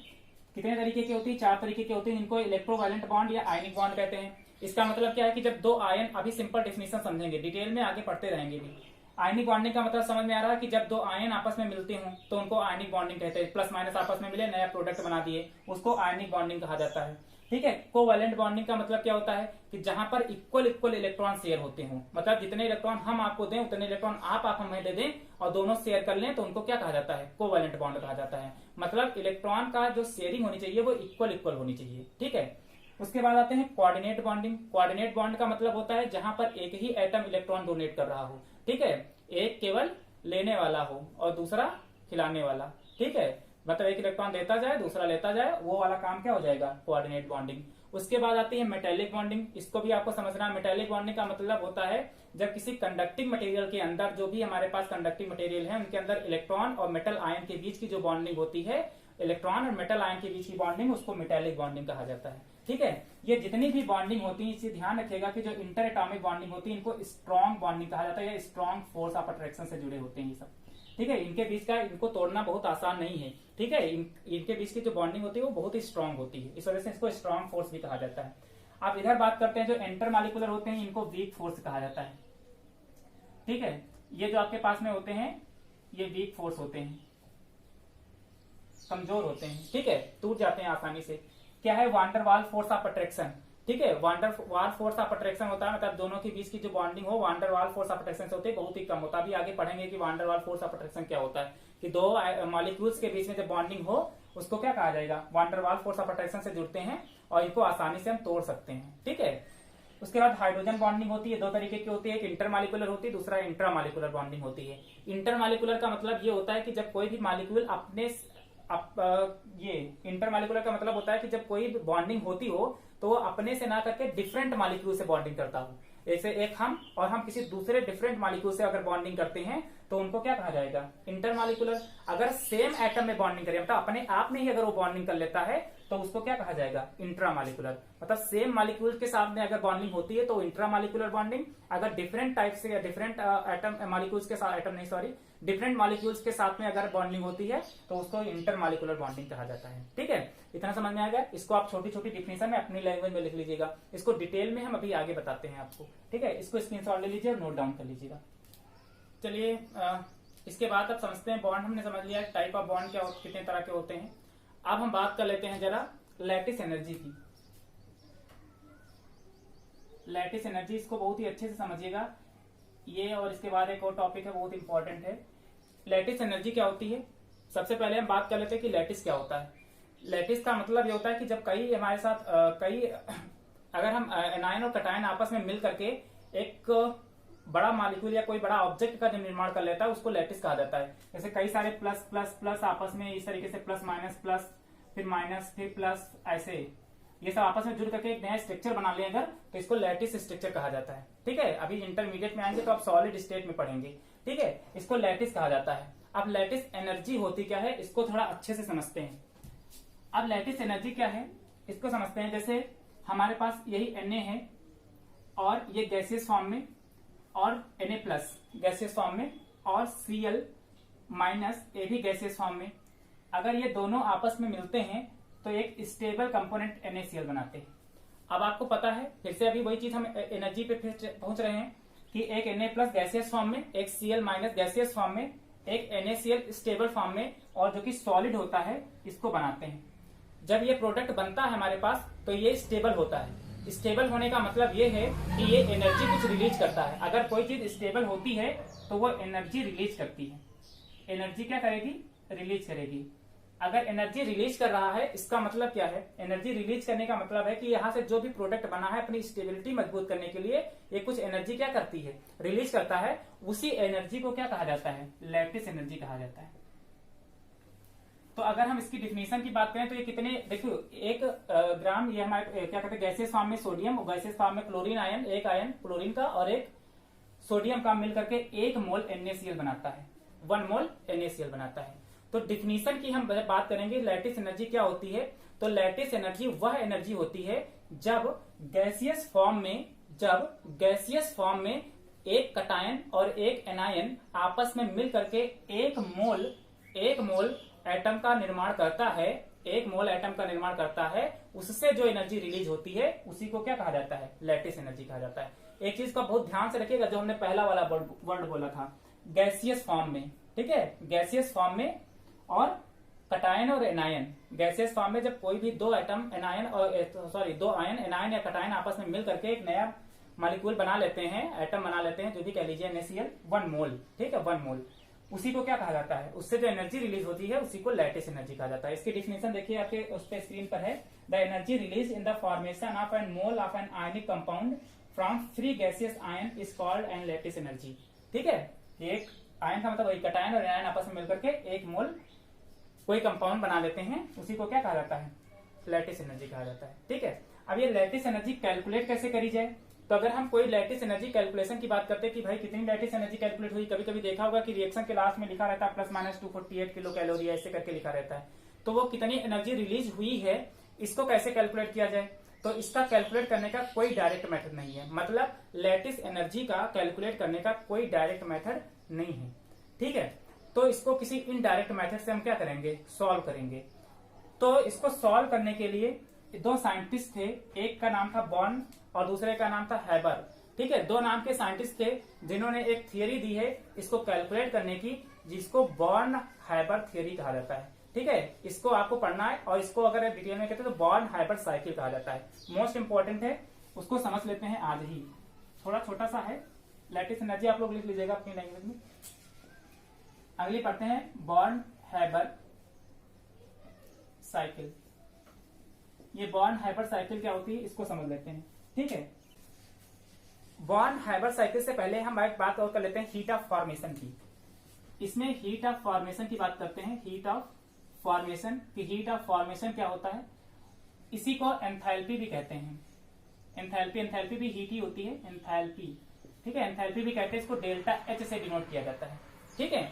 कितने तरीके की होती है, 4 तरीके की होती है। इनको इलेक्ट्रोवैलेंट बॉन्ड या आयनिक बॉन्ड कहते हैं। इसका मतलब क्या है कि जब 2 आयन, अभी सिंपल डेफिनेशन समझेंगे, डिटेल में आगे पढ़ते रहेंगे भी। आयनिक बॉन्डिंग का मतलब समझ में आ रहा है कि जब 2 आयन आपस में मिलते हों तो उनको आयनिक बॉन्डिंग कहते हैं। प्लस माइनस आपस में मिले, नया प्रोडक्ट बना दिए, उसको आयनिक बॉन्डिंग कहा जाता है, ठीक है। कोवैलेंट बॉन्डिंग का मतलब क्या होता है कि जहां पर इक्वल इलेक्ट्रॉन शेयर होते हों, मतलब जितने इलेक्ट्रॉन हम आपको दें उतने इलेक्ट्रॉन आप हमें दे दें और दोनों शेयर कर लें, तो उनको क्या कहा जाता है, कोवैलेंट बॉन्ड कहा जाता है। मतलब इलेक्ट्रॉन का जो शेयरिंग होनी चाहिए वो इक्वल होनी चाहिए, ठीक है। उसके बाद आते हैं कोऑर्डिनेट बॉन्डिंग। कोऑर्डिनेट बॉन्ड का मतलब होता है जहां पर एक ही एटम इलेक्ट्रॉन डोनेट कर रहा हो, ठीक है। एक केवल लेने वाला हो और दूसरा खिलाने वाला, ठीक है। मतलब एक इलेक्ट्रॉन देता जाए दूसरा लेता जाए, वो वाला काम क्या हो जाएगा, कोऑर्डिनेट बॉन्डिंग। उसके बाद आती है मेटालिक बॉन्डिंग। इसको भी आपको समझना है। मेटालिक बॉन्डिंग का मतलब होता है जब किसी कंडक्टिंग मटेरियल के अंदर, जो भी हमारे पास कंडक्टिंग मटेरियल है उनके अंदर इलेक्ट्रॉन और मेटल आयन के बीच की जो बॉन्डिंग होती है, इलेक्ट्रॉन और मेटल आयन के बीच की बॉन्डिंग उसको मेटेलिक बॉन्डिंग कहा जाता है। ठीक है, ये जितनी भी बॉन्डिंग होती है इसे ध्यान रखिएगा कि जो इंटर एटॉमिक बॉन्डिंग होती है इनको स्ट्रॉन्ग बॉन्डिंग कहा जाता है, या स्ट्रॉन्ग फोर्स ऑफ अट्रैक्शन से जुड़े होते हैं ये सब। ठीक है, इनके बीच का इनको तोड़ना बहुत आसान नहीं है। ठीक है, इनके बीच की जो बॉन्डिंग होती है वो बहुत ही स्ट्रॉन्ग होती है, इस वजह से इसको स्ट्रॉन्ग फोर्स भी कहा जाता है। आप इधर बात करते हैं जो इंटरमॉलिक्यूलर होते हैं इनको वीक फोर्स कहा जाता है। ठीक है, ये जो आपके पास में होते हैं ये वीक फोर्स होते हैं, कमजोर होते हैं। ठीक है, टूट जाते हैं आसानी से। क्या है? वांडर वाल फोर्स ऑफ अट्रैक्शन। ठीक है, वांडर वाल फोर्स ऑफ अट्रैक्शन होता है मतलब दोनों के बीच की जो बॉन्डिंग हो वांडर वाल फोर्स ऑफ अट्रैक्शन से होती है, बहुत ही कम होता है। अभी आगे पढ़ेंगे कि वांडर वाल फोर्स ऑफ अट्रैक्शन क्या होता है, कि दो मॉलिक्यूल्स के बीच में जब बॉन्डिंग हो उसको क्या कहा जाएगा, वांडर वाल फोर्स ऑफ अट्रैक्शन से जुड़ते हैं और इनको आसानी से हम तोड़ सकते हैं। ठीक है, उसके बाद हाइड्रोजन बॉन्डिंग होती है, दो तरीके की होती है, एक इंटरमॉलिक्यूलर होती है, दूसरा इंट्रामॉलिक्यूलर बॉन्डिंग होती है। इंटरमॉलिक्यूलर का मतलब ये होता है कि जब कोई भी मॉलिक्यूल अपने ये इंटरमॉलिक्यूलर का मतलब होता है कि जब कोई बॉन्डिंग होती हो तो वो अपने से ना करके डिफरेंट मॉलिक्यूल से बॉन्डिंग करता हो। जैसे एक हम और हम किसी दूसरे डिफरेंट मॉलिक्यूल से अगर बॉन्डिंग करते हैं तो उनको क्या कहा जाएगा, इंटरमॉलिक्यूलर। अगर सेम एटम में बॉन्डिंग करें मतलब अपने आप में ही अगर वो बॉन्डिंग कर लेता है तो उसको क्या कहा जाएगा, इंट्रामॉलिक्यूलर। मतलब सेम मॉलिक्यूल के साथ में अगर बॉन्डिंग होती है तो इंट्रामॉलिक्यूलर बॉन्डिंग, अगर डिफरेंट टाइप से या डिफरेंट एटम मॉलिक्यूल्स के साथ एटम नहीं सॉरी डिफरेंट मॉलिक्यूल्स के साथ में अगर बॉन्डिंग होती है तो उसको इंटरमॉलिक्यूलर बॉन्डिंग कहा जाता है। ठीक है, इतना समझ में आ गया। इसको आप छोटी छोटी डिफिनेशन में अपनी लैंग्वेज में लिख लीजिएगा, इसको डिटेल में हम अभी आगे बताते हैं आपको। ठीक है, इसको स्क्रीनशॉट ले लीजिए और नोट डाउन कर लीजिएगा। चलिए इसके बाद अब समझते हैं बॉन्ड। हमने समझ लिया टाइप ऑफ बॉन्ड क्या कितने तरह के होते हैं। अब हम बात कर लेते हैं जरा लैटिस एनर्जी की। लैटिस एनर्जी इसको बहुत ही अच्छे से समझिएगा, ये और इसके बाद एक और टॉपिक है बहुत इंपॉर्टेंट है। लैटिस एनर्जी क्या होती है, सबसे पहले हम बात कर लेते हैं कि लैटिस क्या होता है। लैटिस का मतलब ये होता है कि जब कई हमारे साथ अगर हम एनायन और कटायन आपस में मिल करके एक बड़ा मॉलिक्यूल या कोई बड़ा ऑब्जेक्ट का जब निर्माण कर लेता है उसको लैटिस कहा जाता है। जैसे कई सारे प्लस प्लस प्लस आपस में इस तरीके से प्लस प्लस फिर माइनस फिर प्लस, ऐसे ये सब आपस में जुड़ करके एक नया स्ट्रक्चर बना ले अगर तो इसको लैटिस स्ट्रक्चर कहा जाता है। ठीक है, अभी इंटरमीडिएट में आएंगे तो आप सॉलिड स्टेट में पढ़ेंगे। ठीक है, इसको लैटिस कहा जाता है। अब लैटिस एनर्जी होती क्या है इसको थोड़ा अच्छे से समझते हैं। अब लैटिस एनर्जी क्या है इसको समझते हैं। जैसे हमारे पास यही Na है और ये गैसियस फॉर्म में और Na प्लस गैसियस फॉर्म में और Cl माइनस ये भी गैसियस फॉर्म में, अगर ये दोनों आपस में मिलते हैं तो एक स्टेबल कंपोनेंट NaCl बनाते हैं। अब आपको पता है फिर से अभी वही चीज हम एनर्जी पे फिर पहुंच रहे हैं कि एक Na प्लस गैसियस फॉर्म में, एक Cl माइनस गैसियस फॉर्म में, एक NaCl स्टेबल फॉर्म में और जो कि सॉलिड होता है इसको बनाते हैं। जब ये प्रोडक्ट बनता है हमारे पास तो ये स्टेबल होता है। स्टेबल होने का मतलब ये है कि ये एनर्जी कुछ रिलीज करता है। अगर कोई चीज स्टेबल होती है तो वो एनर्जी रिलीज करती है। एनर्जी क्या करेगी, रिलीज करेगी। अगर एनर्जी रिलीज कर रहा है इसका मतलब क्या है, एनर्जी रिलीज करने का मतलब है कि यहाँ से जो भी प्रोडक्ट बना है अपनी स्टेबिलिटी मजबूत करने के लिए ये कुछ एनर्जी क्या करती है, रिलीज करता है। उसी एनर्जी को क्या कहा जाता है, लैटिस एनर्जी कहा जाता है। तो अगर हम इसकी डिफिनेशन की बात करें तो ये कितने, देखो एक ग्राम ये हमारे क्या कहते हैं गैसियस फॉर्म में सोडियम, गैसियस फॉर्म में क्लोरीन आयन, एक आयन क्लोरीन का और एक सोडियम का मिलकर के 1 मोल NaCl बनाता है, 1 मोल NaCl बनाता है। तो डिफिनीशन की हम बात करेंगे लैटिस एनर्जी क्या होती है। तो लैटिस एनर्जी वह एनर्जी होती है जब गैसियस फॉर्म में एक कटायन और एक एनायन आपस में मिल करके 1 मोल एटम का निर्माण करता है, 1 मोल एटम का निर्माण करता है, उससे जो एनर्जी रिलीज होती है उसी को क्या कहा जाता है, लैटिस एनर्जी कहा जाता है। एक चीज का बहुत ध्यान से रखिएगा, जो हमने पहला वाला वर्ड बोला था गैसियस फॉर्म में, ठीक है, गैसियस फॉर्म में और कटायन और एनायन। गैसियस फॉर्म में जब कोई भी दो आयन एनायन या कटायन आपस में मिल करके एक नया मॉलिक्यूल बना लेते हैं, एटम बना लेते हैं, जो भी कह लीजिए NaCl 1 मोल, ठीक है, 1 मोल, उसी को क्या कहा जाता है, उससे जो एनर्जी रिलीज होती है उसी को लैटिस एनर्जी कहा जाता है। इसकी डिफिनेशन देखिए आपके उस पे स्क्रीन पर है, the energy release in the formation of an mole of an ionic compound from free gaseous ion is called an lattice energy. ठीक है, एक आयन का मतलब वही कटायन और एनायन आपस में मिलकर के 1 मोल कोई कंपाउंड बना लेते हैं, उसी को क्या कहा जाता है, लैटिस एनर्जी कहा जाता है। ठीक है, अब ये लैटिस एनर्जी कैलकुलेट कैसे करी जाए। तो अगर हम कोई लैटिस एनर्जी कैलकुलेशन की बात करते हैं कि भाई कितनी लैटिस एनर्जी कैलकुलेट हुई, कभी कभी देखा होगा कि रिएक्शन के लास्ट में लिखा रहता है +- 248 किलो कैलोरी, ऐसे करके लिखा रहता है। तो वो कितनी एनर्जी रिलीज हुई है इसको कैसे कैलकुलेट किया जाए। तो इसका कैलकुलेट करने का कोई डायरेक्ट मेथड नहीं है, मतलब लैटिस एनर्जी का कैलकुलेट करने का कोई डायरेक्ट मेथड नहीं है। ठीक है, तो इसको किसी इनडायरेक्ट मेथड से हम क्या करेंगे, सॉल्व करेंगे। तो इसको सॉल्व करने के लिए दो साइंटिस्ट थे, एक का नाम था बॉर्न और दूसरे का नाम था हैबर। ठीक है, दो नाम के साइंटिस्ट थे जिन्होंने एक थियरी दी है इसको कैलकुलेट करने की, जिसको बॉर्न हैबर थियरी कहा जाता है। ठीक है, इसको आपको पढ़ना है और इसको अगर डिटेल में कहते हैं तो बॉर्न हैबर साइकिल कहा जाता है। मोस्ट इंपॉर्टेंट है, उसको समझ लेते हैं आज ही। थोड़ा छोटा सा है, लैटिस एनर्जी आप लोग लिख लीजिएगा अपनी लैंग्वेज में। अगली पढ़ते हैं बॉर्न हैबर साइकिल। ये बॉर्न हैबर साइकिल क्या होती है इसको समझ लेते हैं। ठीक है, बॉर्न हैबर साइकिल से पहले हम एक बात और कर लेते हैं हीट ऑफ फॉर्मेशन की। इसमें हीट ऑफ फॉर्मेशन की बात करते हैं, हीट ऑफ फॉर्मेशन की। हीट ऑफ फॉर्मेशन क्या होता है, इसी को एंथैल्पी भी कहते हैं। एंथैल्पी भी हीट ही होती है, एंथैल्पी। ठीक है, एंथैल्पी भी कहते हैं, इसको डेल्टा एच से डिनोट किया जाता है। ठीक है,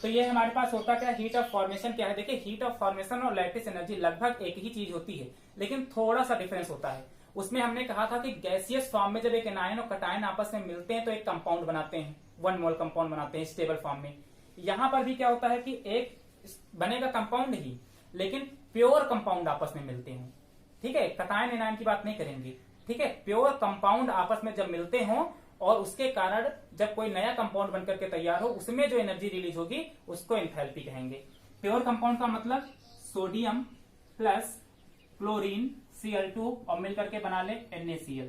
तो ये हमारे पास होता क्या, हीट ऑफ फॉर्मेशन क्या है। देखिए, हीट ऑफ फॉर्मेशन और लैटिस एनर्जी लगभग एक ही चीज होती है, लेकिन थोड़ा सा डिफरेंस होता है। उसमें हमने कहा था कि गैसियस फॉर्म में जब एक एनायन और कटायन आपस में मिलते हैं तो एक कंपाउंड बनाते हैं, 1 मोल कंपाउंड बनाते हैं स्टेबल फॉर्म में। यहां पर भी क्या होता है कि एक बनेगा कंपाउंड ही, लेकिन प्योर कंपाउंड आपस में मिलते हैं। ठीक है, कटायन एनायन की बात नहीं करेंगे। ठीक है, प्योर कंपाउंड आपस में जब मिलते हों और उसके कारण जब कोई नया कंपाउंड बनकर के तैयार हो, उसमें जो एनर्जी रिलीज होगी उसको एंथैल्पी कहेंगे। प्योर कंपाउंड का मतलब सोडियम प्लस क्लोरीन Cl2 और मिलकर के बना ले NaCl,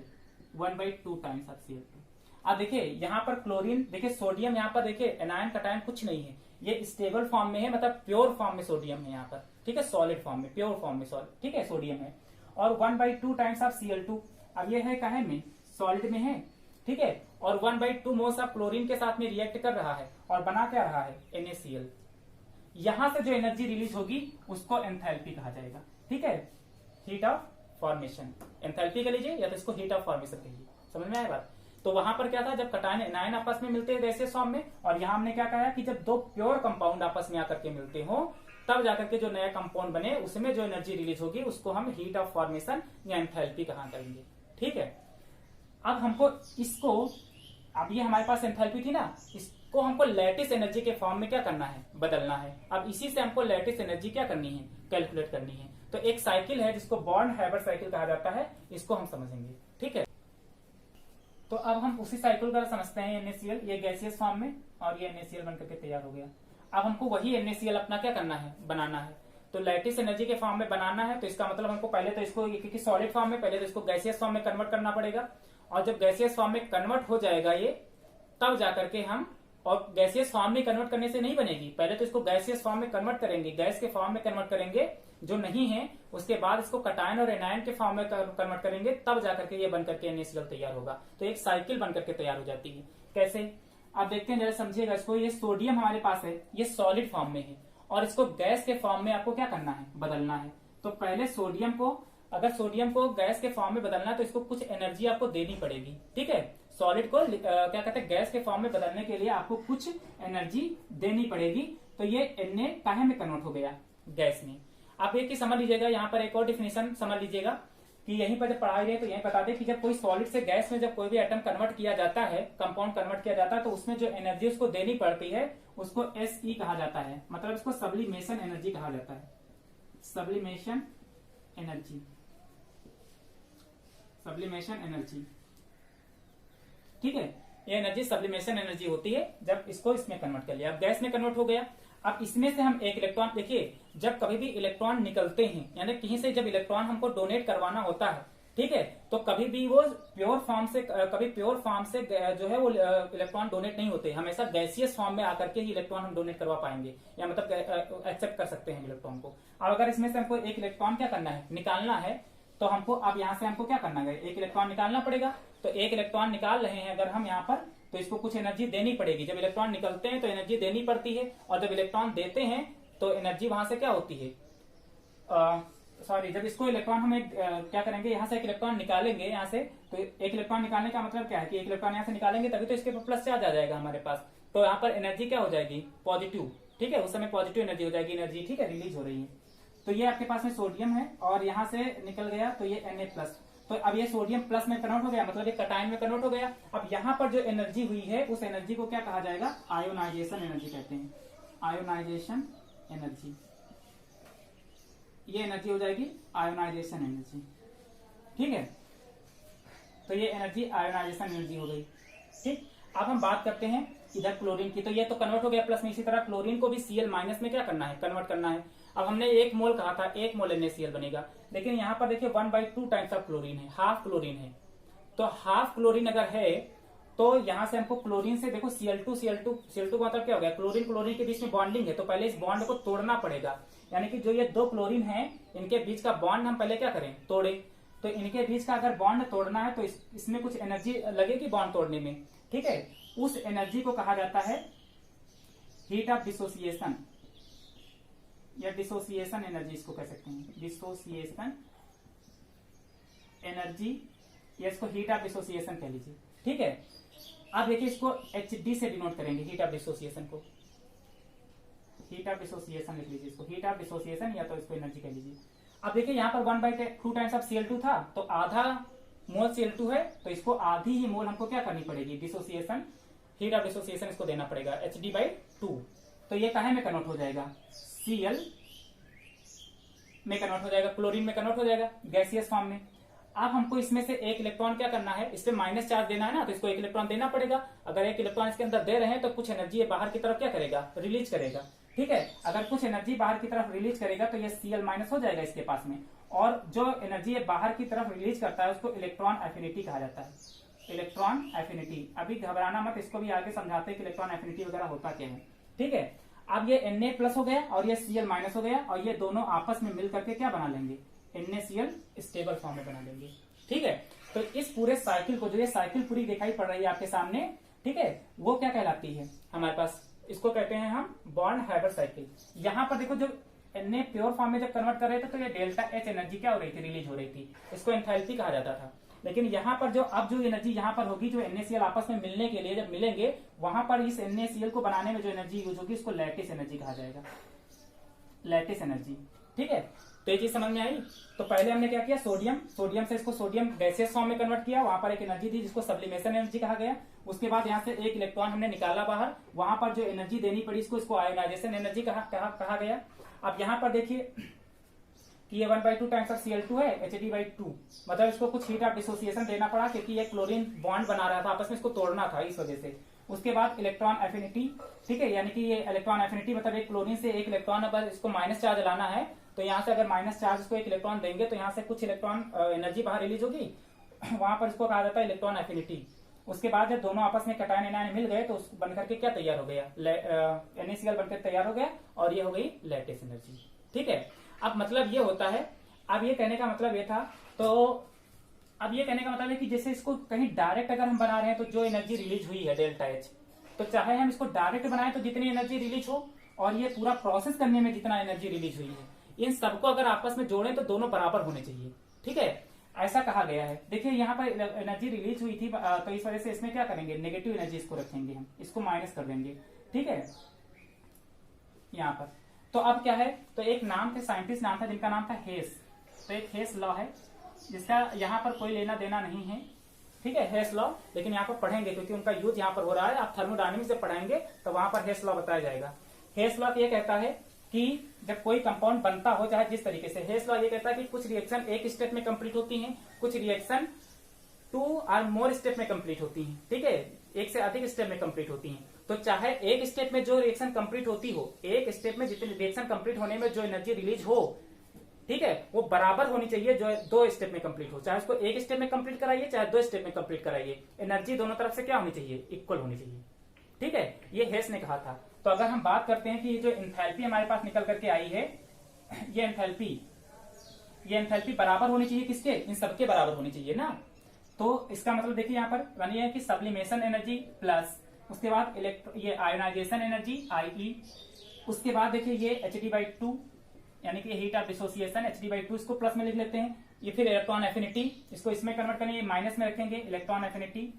1/2 टाइम्स ऑफ Cl2। अब देखिए यहाँ पर क्लोरीन, देखिए सोडियम, यहाँ पर देखिए एनायन कटायन कुछ नहीं है, ये स्टेबल फॉर्म में है, मतलब प्योर फॉर्म में सोडियम है यहाँ पर। ठीक है, सॉलिड फॉर्म में, प्योर फॉर्म में सॉलिड। ठीक है, सोडियम है और 1/2 टाइम्स ऑफ Cl2। अब ये है काहे में, सॉलिड में है। ठीक है, और 1/2 मोल्स ऑफ क्लोरीन के साथ में रिएक्ट कर रहा है और बना क्या रहा है, NaCl। यहां से जो एनर्जी रिलीज होगी उसको एंथैल्पी कहा जाएगा। ठीक है, हीट ऑफ फॉर्मेशन, एंथैल्पी कह लीजिए या तो इसको हीट ऑफ फॉर्मेशन कहिए। समझ में आया बात। तो वहां पर क्या था, जब कटायन एनायन आपस में मिलते हैं गैसियस फॉर्म में, और यहां हमने क्या कहा कि जब दो प्योर कंपाउंड आपस में आकर के मिलते हो तब जाकर के जो नया कंपाउंड बने उसमें जो एनर्जी रिलीज होगी उसको हम हीट ऑफ फॉर्मेशन या एंथैल्पी कहा करेंगे। ठीक है, अब हमको इसको, अब ये हमारे पास एंथैल्पी थी ना, इसको हमको लैटिस एनर्जी के फॉर्म में क्या करना है, बदलना है। अब इसी से हमको लैटिस एनर्जी क्या करनी है, कैलकुलेट करनी है। तो एक साइकिल है जिसको बॉर्न हैबर साइकिल कहा जाता है, इसको हम समझेंगे। ठीक है, तो अब हम उसी साइकिल का समझते हैं। NaCl, ये गैसियस फॉर्म में और ये NaCl बनकर के तैयार हो गया। अब हमको वही NaCl अपना क्या करना है, बनाना है। तो लैटिस एनर्जी के फॉर्म में बनाना है, तो इसका मतलब हमको पहले तो इसको, क्योंकि सॉलिड फॉर्म में, पहले तो इसको गैसियस फॉर्म में कन्वर्ट करना पड़ेगा। और जब गैसियस फॉर्म में कन्वर्ट हो जाएगा ये, तब जाकर के हम, और गैसियस फॉर्म में कन्वर्ट करने से नहीं बनेगी, पहले तो इसको गैसियस फॉर्म में कन्वर्ट करेंगे, गैस के फॉर्म में कन्वर्ट करेंगे जो नहीं है, उसके बाद इसको कटायन और एनायन के फॉर्म में कन्वर्ट करेंगे, तब जाकर के ये बनकर के NaCl तैयार होगा। तो एक साइकिल बनकर के तैयार हो जाती है। कैसे, आप देखते हैं, जरा समझिएगा इसको। ये सोडियम हमारे पास है, ये सॉलिड फॉर्म में है और इसको गैस के फॉर्म में आपको क्या करना है, बदलना है। तो पहले सोडियम को, अगर सोडियम को गैस के फॉर्म में बदलना है तो इसको कुछ एनर्जी आपको देनी पड़ेगी। ठीक है, सॉलिड को क्या कहते हैं, गैस के फॉर्म में बदलने के लिए आपको कुछ एनर्जी देनी पड़ेगी। तो ये Na काहे में कन्वर्ट हो गया, गैस में। आप एक ही समझ लीजिएगा, यहाँ पर एक और डिफिनेशन समझ लीजिएगा कि यहीं पर जब पढ़ाई रहे तो यहीं बता दें कि जब कोई सॉलिड से गैस में जब कोई भी एटम कन्वर्ट किया जाता है, कंपाउंड कन्वर्ट किया जाता है, तो उसमें जो एनर्जी उसको देनी पड़ती है उसको SE कहा जाता है, मतलब इसको सब्लिमेशन एनर्जी कहा जाता है। Sublimation energy, sublimation energy. ठीक है, ये एनर्जी सब्लिमेशन एनर्जी होती है जब इसको इसमें कन्वर्ट कर लिया। अब गैस में कन्वर्ट हो गया। अब इसमें से हम एक इलेक्ट्रॉन, देखिए जब कभी भी इलेक्ट्रॉन निकलते हैं, यानी कहीं से जब इलेक्ट्रॉन हमको डोनेट करवाना होता है, ठीक है, तो कभी भी वो प्योर फॉर्म से, कभी प्योर फॉर्म से जो है वो इलेक्ट्रॉन डोनेट नहीं होते, हमेशा गैसियस फॉर्म में आकर के ही इलेक्ट्रॉन हम डोनेट करवा पाएंगे, या मतलब एक्सेप्ट कर सकते हैं इलेक्ट्रॉन को। अब अगर इसमें से हमको एक इलेक्ट्रॉन क्या करना है, निकालना है, तो हमको अब यहाँ से हमको क्या करना है, एक इलेक्ट्रॉन निकालना पड़ेगा। तो एक इलेक्ट्रॉन निकाल रहे हैं अगर हम यहाँ पर, तो इसको कुछ एनर्जी देनी पड़ेगी। जब इलेक्ट्रॉन निकलते हैं तो एनर्जी देनी पड़ती है, और जब इलेक्ट्रॉन देते हैं तो एनर्जी वहां से क्या होती है, सॉरी, जब इसको इलेक्ट्रॉन हम क्या करेंगे, यहाँ से एक इलेक्ट्रॉन निकालेंगे यहाँ से, तो एक इलेक्ट्रॉन निकालने का मतलब क्या है कि एक इलेक्ट्रॉन यहाँ से निकालेंगे तभी तो इसके प्लस चार्ज आ जाएगा हमारे पास। तो यहाँ पर एनर्जी क्या हो जाएगी, पॉजिटिव। ठीक है, उस समय पॉजिटिव एनर्जी हो जाएगी, एनर्जी ठीक है रिलीज हो रही है। तो ये आपके पास में सोडियम है और यहां से निकल गया तो ये Na+। तो अब ये सोडियम प्लस में कन्वर्ट हो गया, मतलब ये कटायन में कन्वर्ट हो गया। अब यहाँ पर जो एनर्जी हुई है उस एनर्जी को क्या कहा जाएगा? आयोनाइजेशन एनर्जी कहते हैं। आयोनाइजेशन एनर्जी, ये एनर्जी हो जाएगी आयोनाइजेशन एनर्जी। ठीक है, तो ये एनर्जी आयोनाइजेशन एनर्जी हो गई। ठीक, अब हम बात करते हैं इधर क्लोरीन की। तो ये तो कन्वर्ट हो गया प्लस में, इसी तरह क्लोरीन को भी Cl- में क्या करना है? कन्वर्ट करना है। अब हमने 1 मोल कहा था, 1 मोल NaCl बनेगा, लेकिन यहाँ पर देखिए 1/2 टाइम्स ऑफ क्लोरीन है, हाफ क्लोरीन है। तो हाफ क्लोरीन अगर है तो यहाँ से हमको क्लोरीन से देखो Cl2 मतलब क्या हो गया? क्लोरीन क्लोरीन के बीच में बॉन्डिंग है, तो पहले इस बॉन्ड को तोड़ना पड़ेगा। यानी कि जो ये 2 क्लोरीन है इनके बीच का बॉन्ड हम पहले क्या करें? तोड़े। तो इनके बीच का अगर बॉन्ड तोड़ना है तो इसमें कुछ एनर्जी लगेगी बॉन्ड तोड़ने में। ठीक है, उस एनर्जी को कहा जाता है हीट ऑफ डिसोसिएशन या डिसोसिएशन एनर्जी, इसको कह सकते हैं डिसोसिएशन एनर्जी, या इसको हीट ऑफ डिसोसिएशन कह लीजिए। ठीक है, अब देखिए इसको HD से डिनोट करेंगे हीट ऑफ डिसोसिएशन को। हीट ऑफ डिसोसिएशन लिख लीजिए इसको, हीट ऑफ डिसोसिएशन या तो इसको एनर्जी कह लीजिए। अब देखिए यहाँ पर 1/2 टाइम्स ऑफ Cl2 था, तो आधा मोल Cl2 है, तो इसको आधी ही मोल हमको क्या करनी पड़ेगी? डिसोसिएशन, हीट ऑफ डिसोसिएशन इसको देना पड़ेगा HD/2। तो ये काहे में कन्वर्ट हो जाएगा? Cl में कन्वर्ट हो जाएगा, क्लोरीन में कन्वर्ट हो जाएगा गैसियस फॉर्म में। अब हमको इसमें से 1 इलेक्ट्रॉन क्या करना है? इस पे माइनस चार्ज देना है ना, तो इसको 1 इलेक्ट्रॉन देना पड़ेगा। अगर 1 इलेक्ट्रॉन इसके अंदर दे रहे हैं तो कुछ एनर्जी बाहर की तरफ क्या करेगा? रिलीज करेगा। ठीक है, अगर कुछ एनर्जी बाहर की तरफ रिलीज करेगा तो ये Cl- हो जाएगा इसके पास में, और जो एनर्जी बाहर की तरफ रिलीज करता है उसको इलेक्ट्रॉन एफिनिटी कहा जाता है। इलेक्ट्रॉन एफिनिटी, अभी घबराना मत, इसको भी आगे समझाते हैं कि इलेक्ट्रॉन एफिनिटी वगैरह होता क्या है। ठीक है, अब ये Na+ हो गया और ये Cl- हो गया, और ये दोनों आपस में मिल करके क्या बना लेंगे? NaCl स्टेबल फॉर्म में बना लेंगे। ठीक है, तो इस पूरे साइकिल को, जो ये साइकिल पूरी दिखाई पड़ रही है आपके सामने, ठीक है, वो क्या कहलाती है हमारे पास? इसको कहते हैं हम बॉन्ड हाइबर साइकिल। यहाँ पर देखो जब Na प्योर फॉर्म में जब कन्वर्ट कर रहे थे तो ये ΔH एनर्जी क्या हो रही थी? रिलीज हो रही थी, इसको एंथैल्पी कहा जाता था। लेकिन यहाँ पर जो अब जो एनर्जी यहाँ पर होगी, जो NaCl आपस में मिलने के लिए जब मिलेंगे, वहां पर इस NaCl को बनाने में जो एनर्जी यूज होगी उसको लैटिस एनर्जी कहा जाएगा, लैटिस एनर्जी। ठीक है, तो ये चीज समझ में आई। तो पहले हमने क्या किया? सोडियम से इसको सोडियम गैसियस फॉर्म में कन्वर्ट किया, वहां पर एक एनर्जी थी जिसको सब्लिमेशन एनर्जी कहा गया। उसके बाद यहाँ से 1 इलेक्ट्रॉन हमने निकाला बाहर, वहां पर जो एनर्जी देनी पड़ी इसको आयोनाइजेशन एनर्जी कहा गया। अब यहाँ पर देखिए कि ये 1/2 टाइम्स ऑफ Cl2 है, HD/2, मतलब इसको कुछ हीट ऑफ डिसोसिएशन देना पड़ा क्योंकि ये क्लोरीन बॉन्ड बना रहा था आपस में, इसको तोड़ना था इस वजह से। उसके बाद इलेक्ट्रॉन एफिनिटी, ठीक है, यानी कि ये इलेक्ट्रॉन एफिनिटी मतलब एक क्लोरीन से 1 इलेक्ट्रॉन अगर इसको माइनस चार्ज लाना है तो यहाँ से अगर माइनस चार्ज इसको 1 इलेक्ट्रॉन देंगे तो यहाँ से कुछ इलेक्ट्रॉन एनर्जी बाहर रिलीज होगी, वहां पर इसको कहा जाता है इलेक्ट्रॉन एफिनिटी। उसके बाद जब दोनों आपस में कटायन एनायन मिल गए तो बनकर के क्या तैयार हो गया? NaCl बनकर तैयार हो गया, और ये हो गई लैटिस एनर्जी। ठीक है, अब मतलब ये होता है, अब ये कहने का मतलब ये था, तो अब ये कहने का मतलब है कि जैसे इसको कहीं डायरेक्ट अगर हम बना रहे हैं तो जो एनर्जी रिलीज हुई है ΔH, तो चाहे हम इसको डायरेक्ट बनाएं तो जितनी एनर्जी रिलीज हो, और ये पूरा प्रोसेस करने में जितना एनर्जी रिलीज हुई है, इन सबको अगर आपस में जोड़ें तो दोनों बराबर होने चाहिए। ठीक है, ऐसा कहा गया है। देखिए यहाँ पर एनर्जी रिलीज हुई थी, तो इस वजह से इसमें क्या करेंगे? नेगेटिव एनर्जी इसको रखेंगे, हम इसको माइनस कर देंगे। ठीक है, यहाँ पर तो अब क्या है? तो एक नाम थे, साइंटिस्ट नाम था जिनका नाम था हेस। तो एक हेस लॉ है जिसका यहाँ पर कोई लेना देना नहीं है। ठीक है, हेस लॉ, लेकिन यहाँ पर पढ़ेंगे क्योंकि उनका यूज यहाँ पर हो रहा है। आप थर्मोडायनेमिक्स से पढ़ाएंगे तो वहां पर हेस लॉ बताया जाएगा। हेस लॉ ये कहता है कि जब कोई कंपाउंड बनता हो, चाहे जिस तरीके से, हेस लॉ ये कहता है कि कुछ रिएक्शन एक स्टेप में कंप्लीट होती हैं, कुछ रिएक्शन 2 और मोर स्टेप में कंप्लीट होती हैं। ठीक है, एक से अधिक स्टेप में कंप्लीट होती हैं। तो चाहे एक स्टेप में जो रिएक्शन कंप्लीट होती हो, एक स्टेप में जितनी रिएक्शन कंप्लीट होने में जो एनर्जी रिलीज हो, ठीक है, वो बराबर होनी चाहिए जो 2 स्टेप में कंप्लीट हो। चाहे उसको 1 स्टेप में कंप्लीट कराइए, चाहे 2 स्टेप में कंप्लीट कराइए, एनर्जी दोनों तरफ से क्या होनी चाहिए? इक्वल होनी चाहिए। ठीक है, ये हेस ने कहा था। तो अगर हम बात करते हैं कि ये जो एंथैल्पी हमारे पास निकल करके आई है, ये एंथैल्पी बराबर होनी चाहिए किसके? इन सबके बराबर होनी चाहिए ना। तो इसका मतलब देखिए यहाँ पर बनी है कि सब्लिमेशन एनर्जी प्लस, उसके बाद ये आयोनाइजेशन एनर्जी IE, उसके बाद देखिए ये HD/2 यानी कि हीट ऑफ डिसोसिएशन HD/2, इसको प्लस में लिख लेते हैं। ये फिर इलेक्ट्रॉन एफिनिटी, इसको इसमें कन्वर्ट करेंगे, माइनस में रखेंगे इलेक्ट्रॉन एफिनिटी।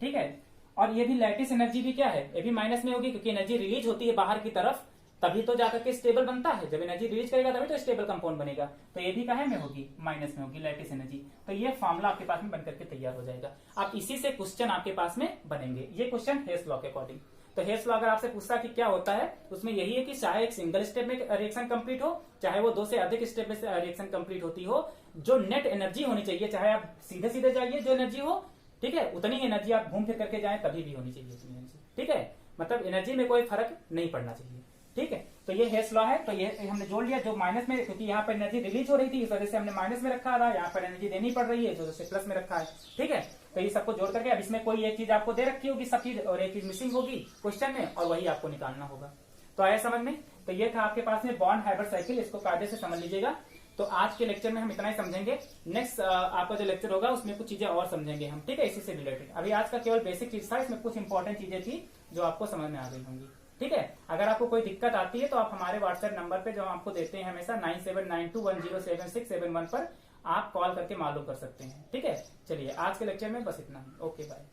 ठीक है, और ये भी लैटिस एनर्जी भी क्या है? ये भी माइनस में होगी क्योंकि एनर्जी रिलीज होती है बाहर की तरफ, तभी तो जाकर के स्टेबल बनता है। जब एनर्जी रिलीज करेगा तभी तो स्टेबल कंपाउंड बनेगा। तो ये भी कहे में होगी, माइनस में होगी लैटिस एनर्जी। तो ये फॉर्मूला आपके पास में बनकर के तैयार हो जाएगा। अब इसी से क्वेश्चन आपके पास में बनेंगे। ये क्वेश्चन हेस लॉ के अकॉर्डिंग। तो हेस लॉ अगर आपसे पूछता कि क्या होता है, उसमें यही है कि चाहे एक सिंगल स्टेप में रिएक्शन कंप्लीट हो, चाहे वो 2 से अधिक स्टेप में रिएक्शन कंप्लीट होती हो, जो नेट एनर्जी होनी चाहिए, चाहे आप सीधे सीधे जाइए जो एनर्जी हो, ठीक है, उतनी एनर्जी आप घूम फिर करके जाएं तभी भी होनी चाहिए उतनी एनर्जी, ठीक है। मतलब एनर्जी में कोई फर्क नहीं पड़ना चाहिए, ठीक है। तो ये हेस लॉ है। तो ये हमने जोड़ लिया, जो माइनस में, क्योंकि यहाँ पर एनर्जी रिलीज हो रही थी इस वजह से हमने माइनस में रखा था, यहाँ पर एनर्जी देनी पड़ रही है जो से प्लस में रखा है, ठीक है। तो ये सबको जोड़ करके अब इसमें कोई एक चीज आपको दे रखी होगी सब चीज, और एक चीज मिसिंग होगी क्वेश्चन में, और वही आपको निकालना होगा। तो आया समझ में। तो ये था आपके पास में बॉन्ड हाइबर साइकिल, इसको कायदे से समझ लीजिएगा। तो आज के लेक्चर में हम इतना ही समझेंगे। नेक्स्ट आपका जो लेक्चर होगा उसमें कुछ चीजें और समझेंगे हम, ठीक है, इसी से रिलेटेड। अभी आज का केवल बेसिक चीज था, इसमें कुछ इंपॉर्टेंट चीजें थी जो आपको समझ में आ गई होंगी, ठीक है। अगर आपको कोई दिक्कत आती है तो आप हमारे व्हाट्सएप नंबर पे जो हम आपको देते हैं हमेशा 9792107671 पर आप कॉल करके मालूम कर सकते हैं, ठीक है। चलिए आज के लेक्चर में बस इतना ही। Okay bye.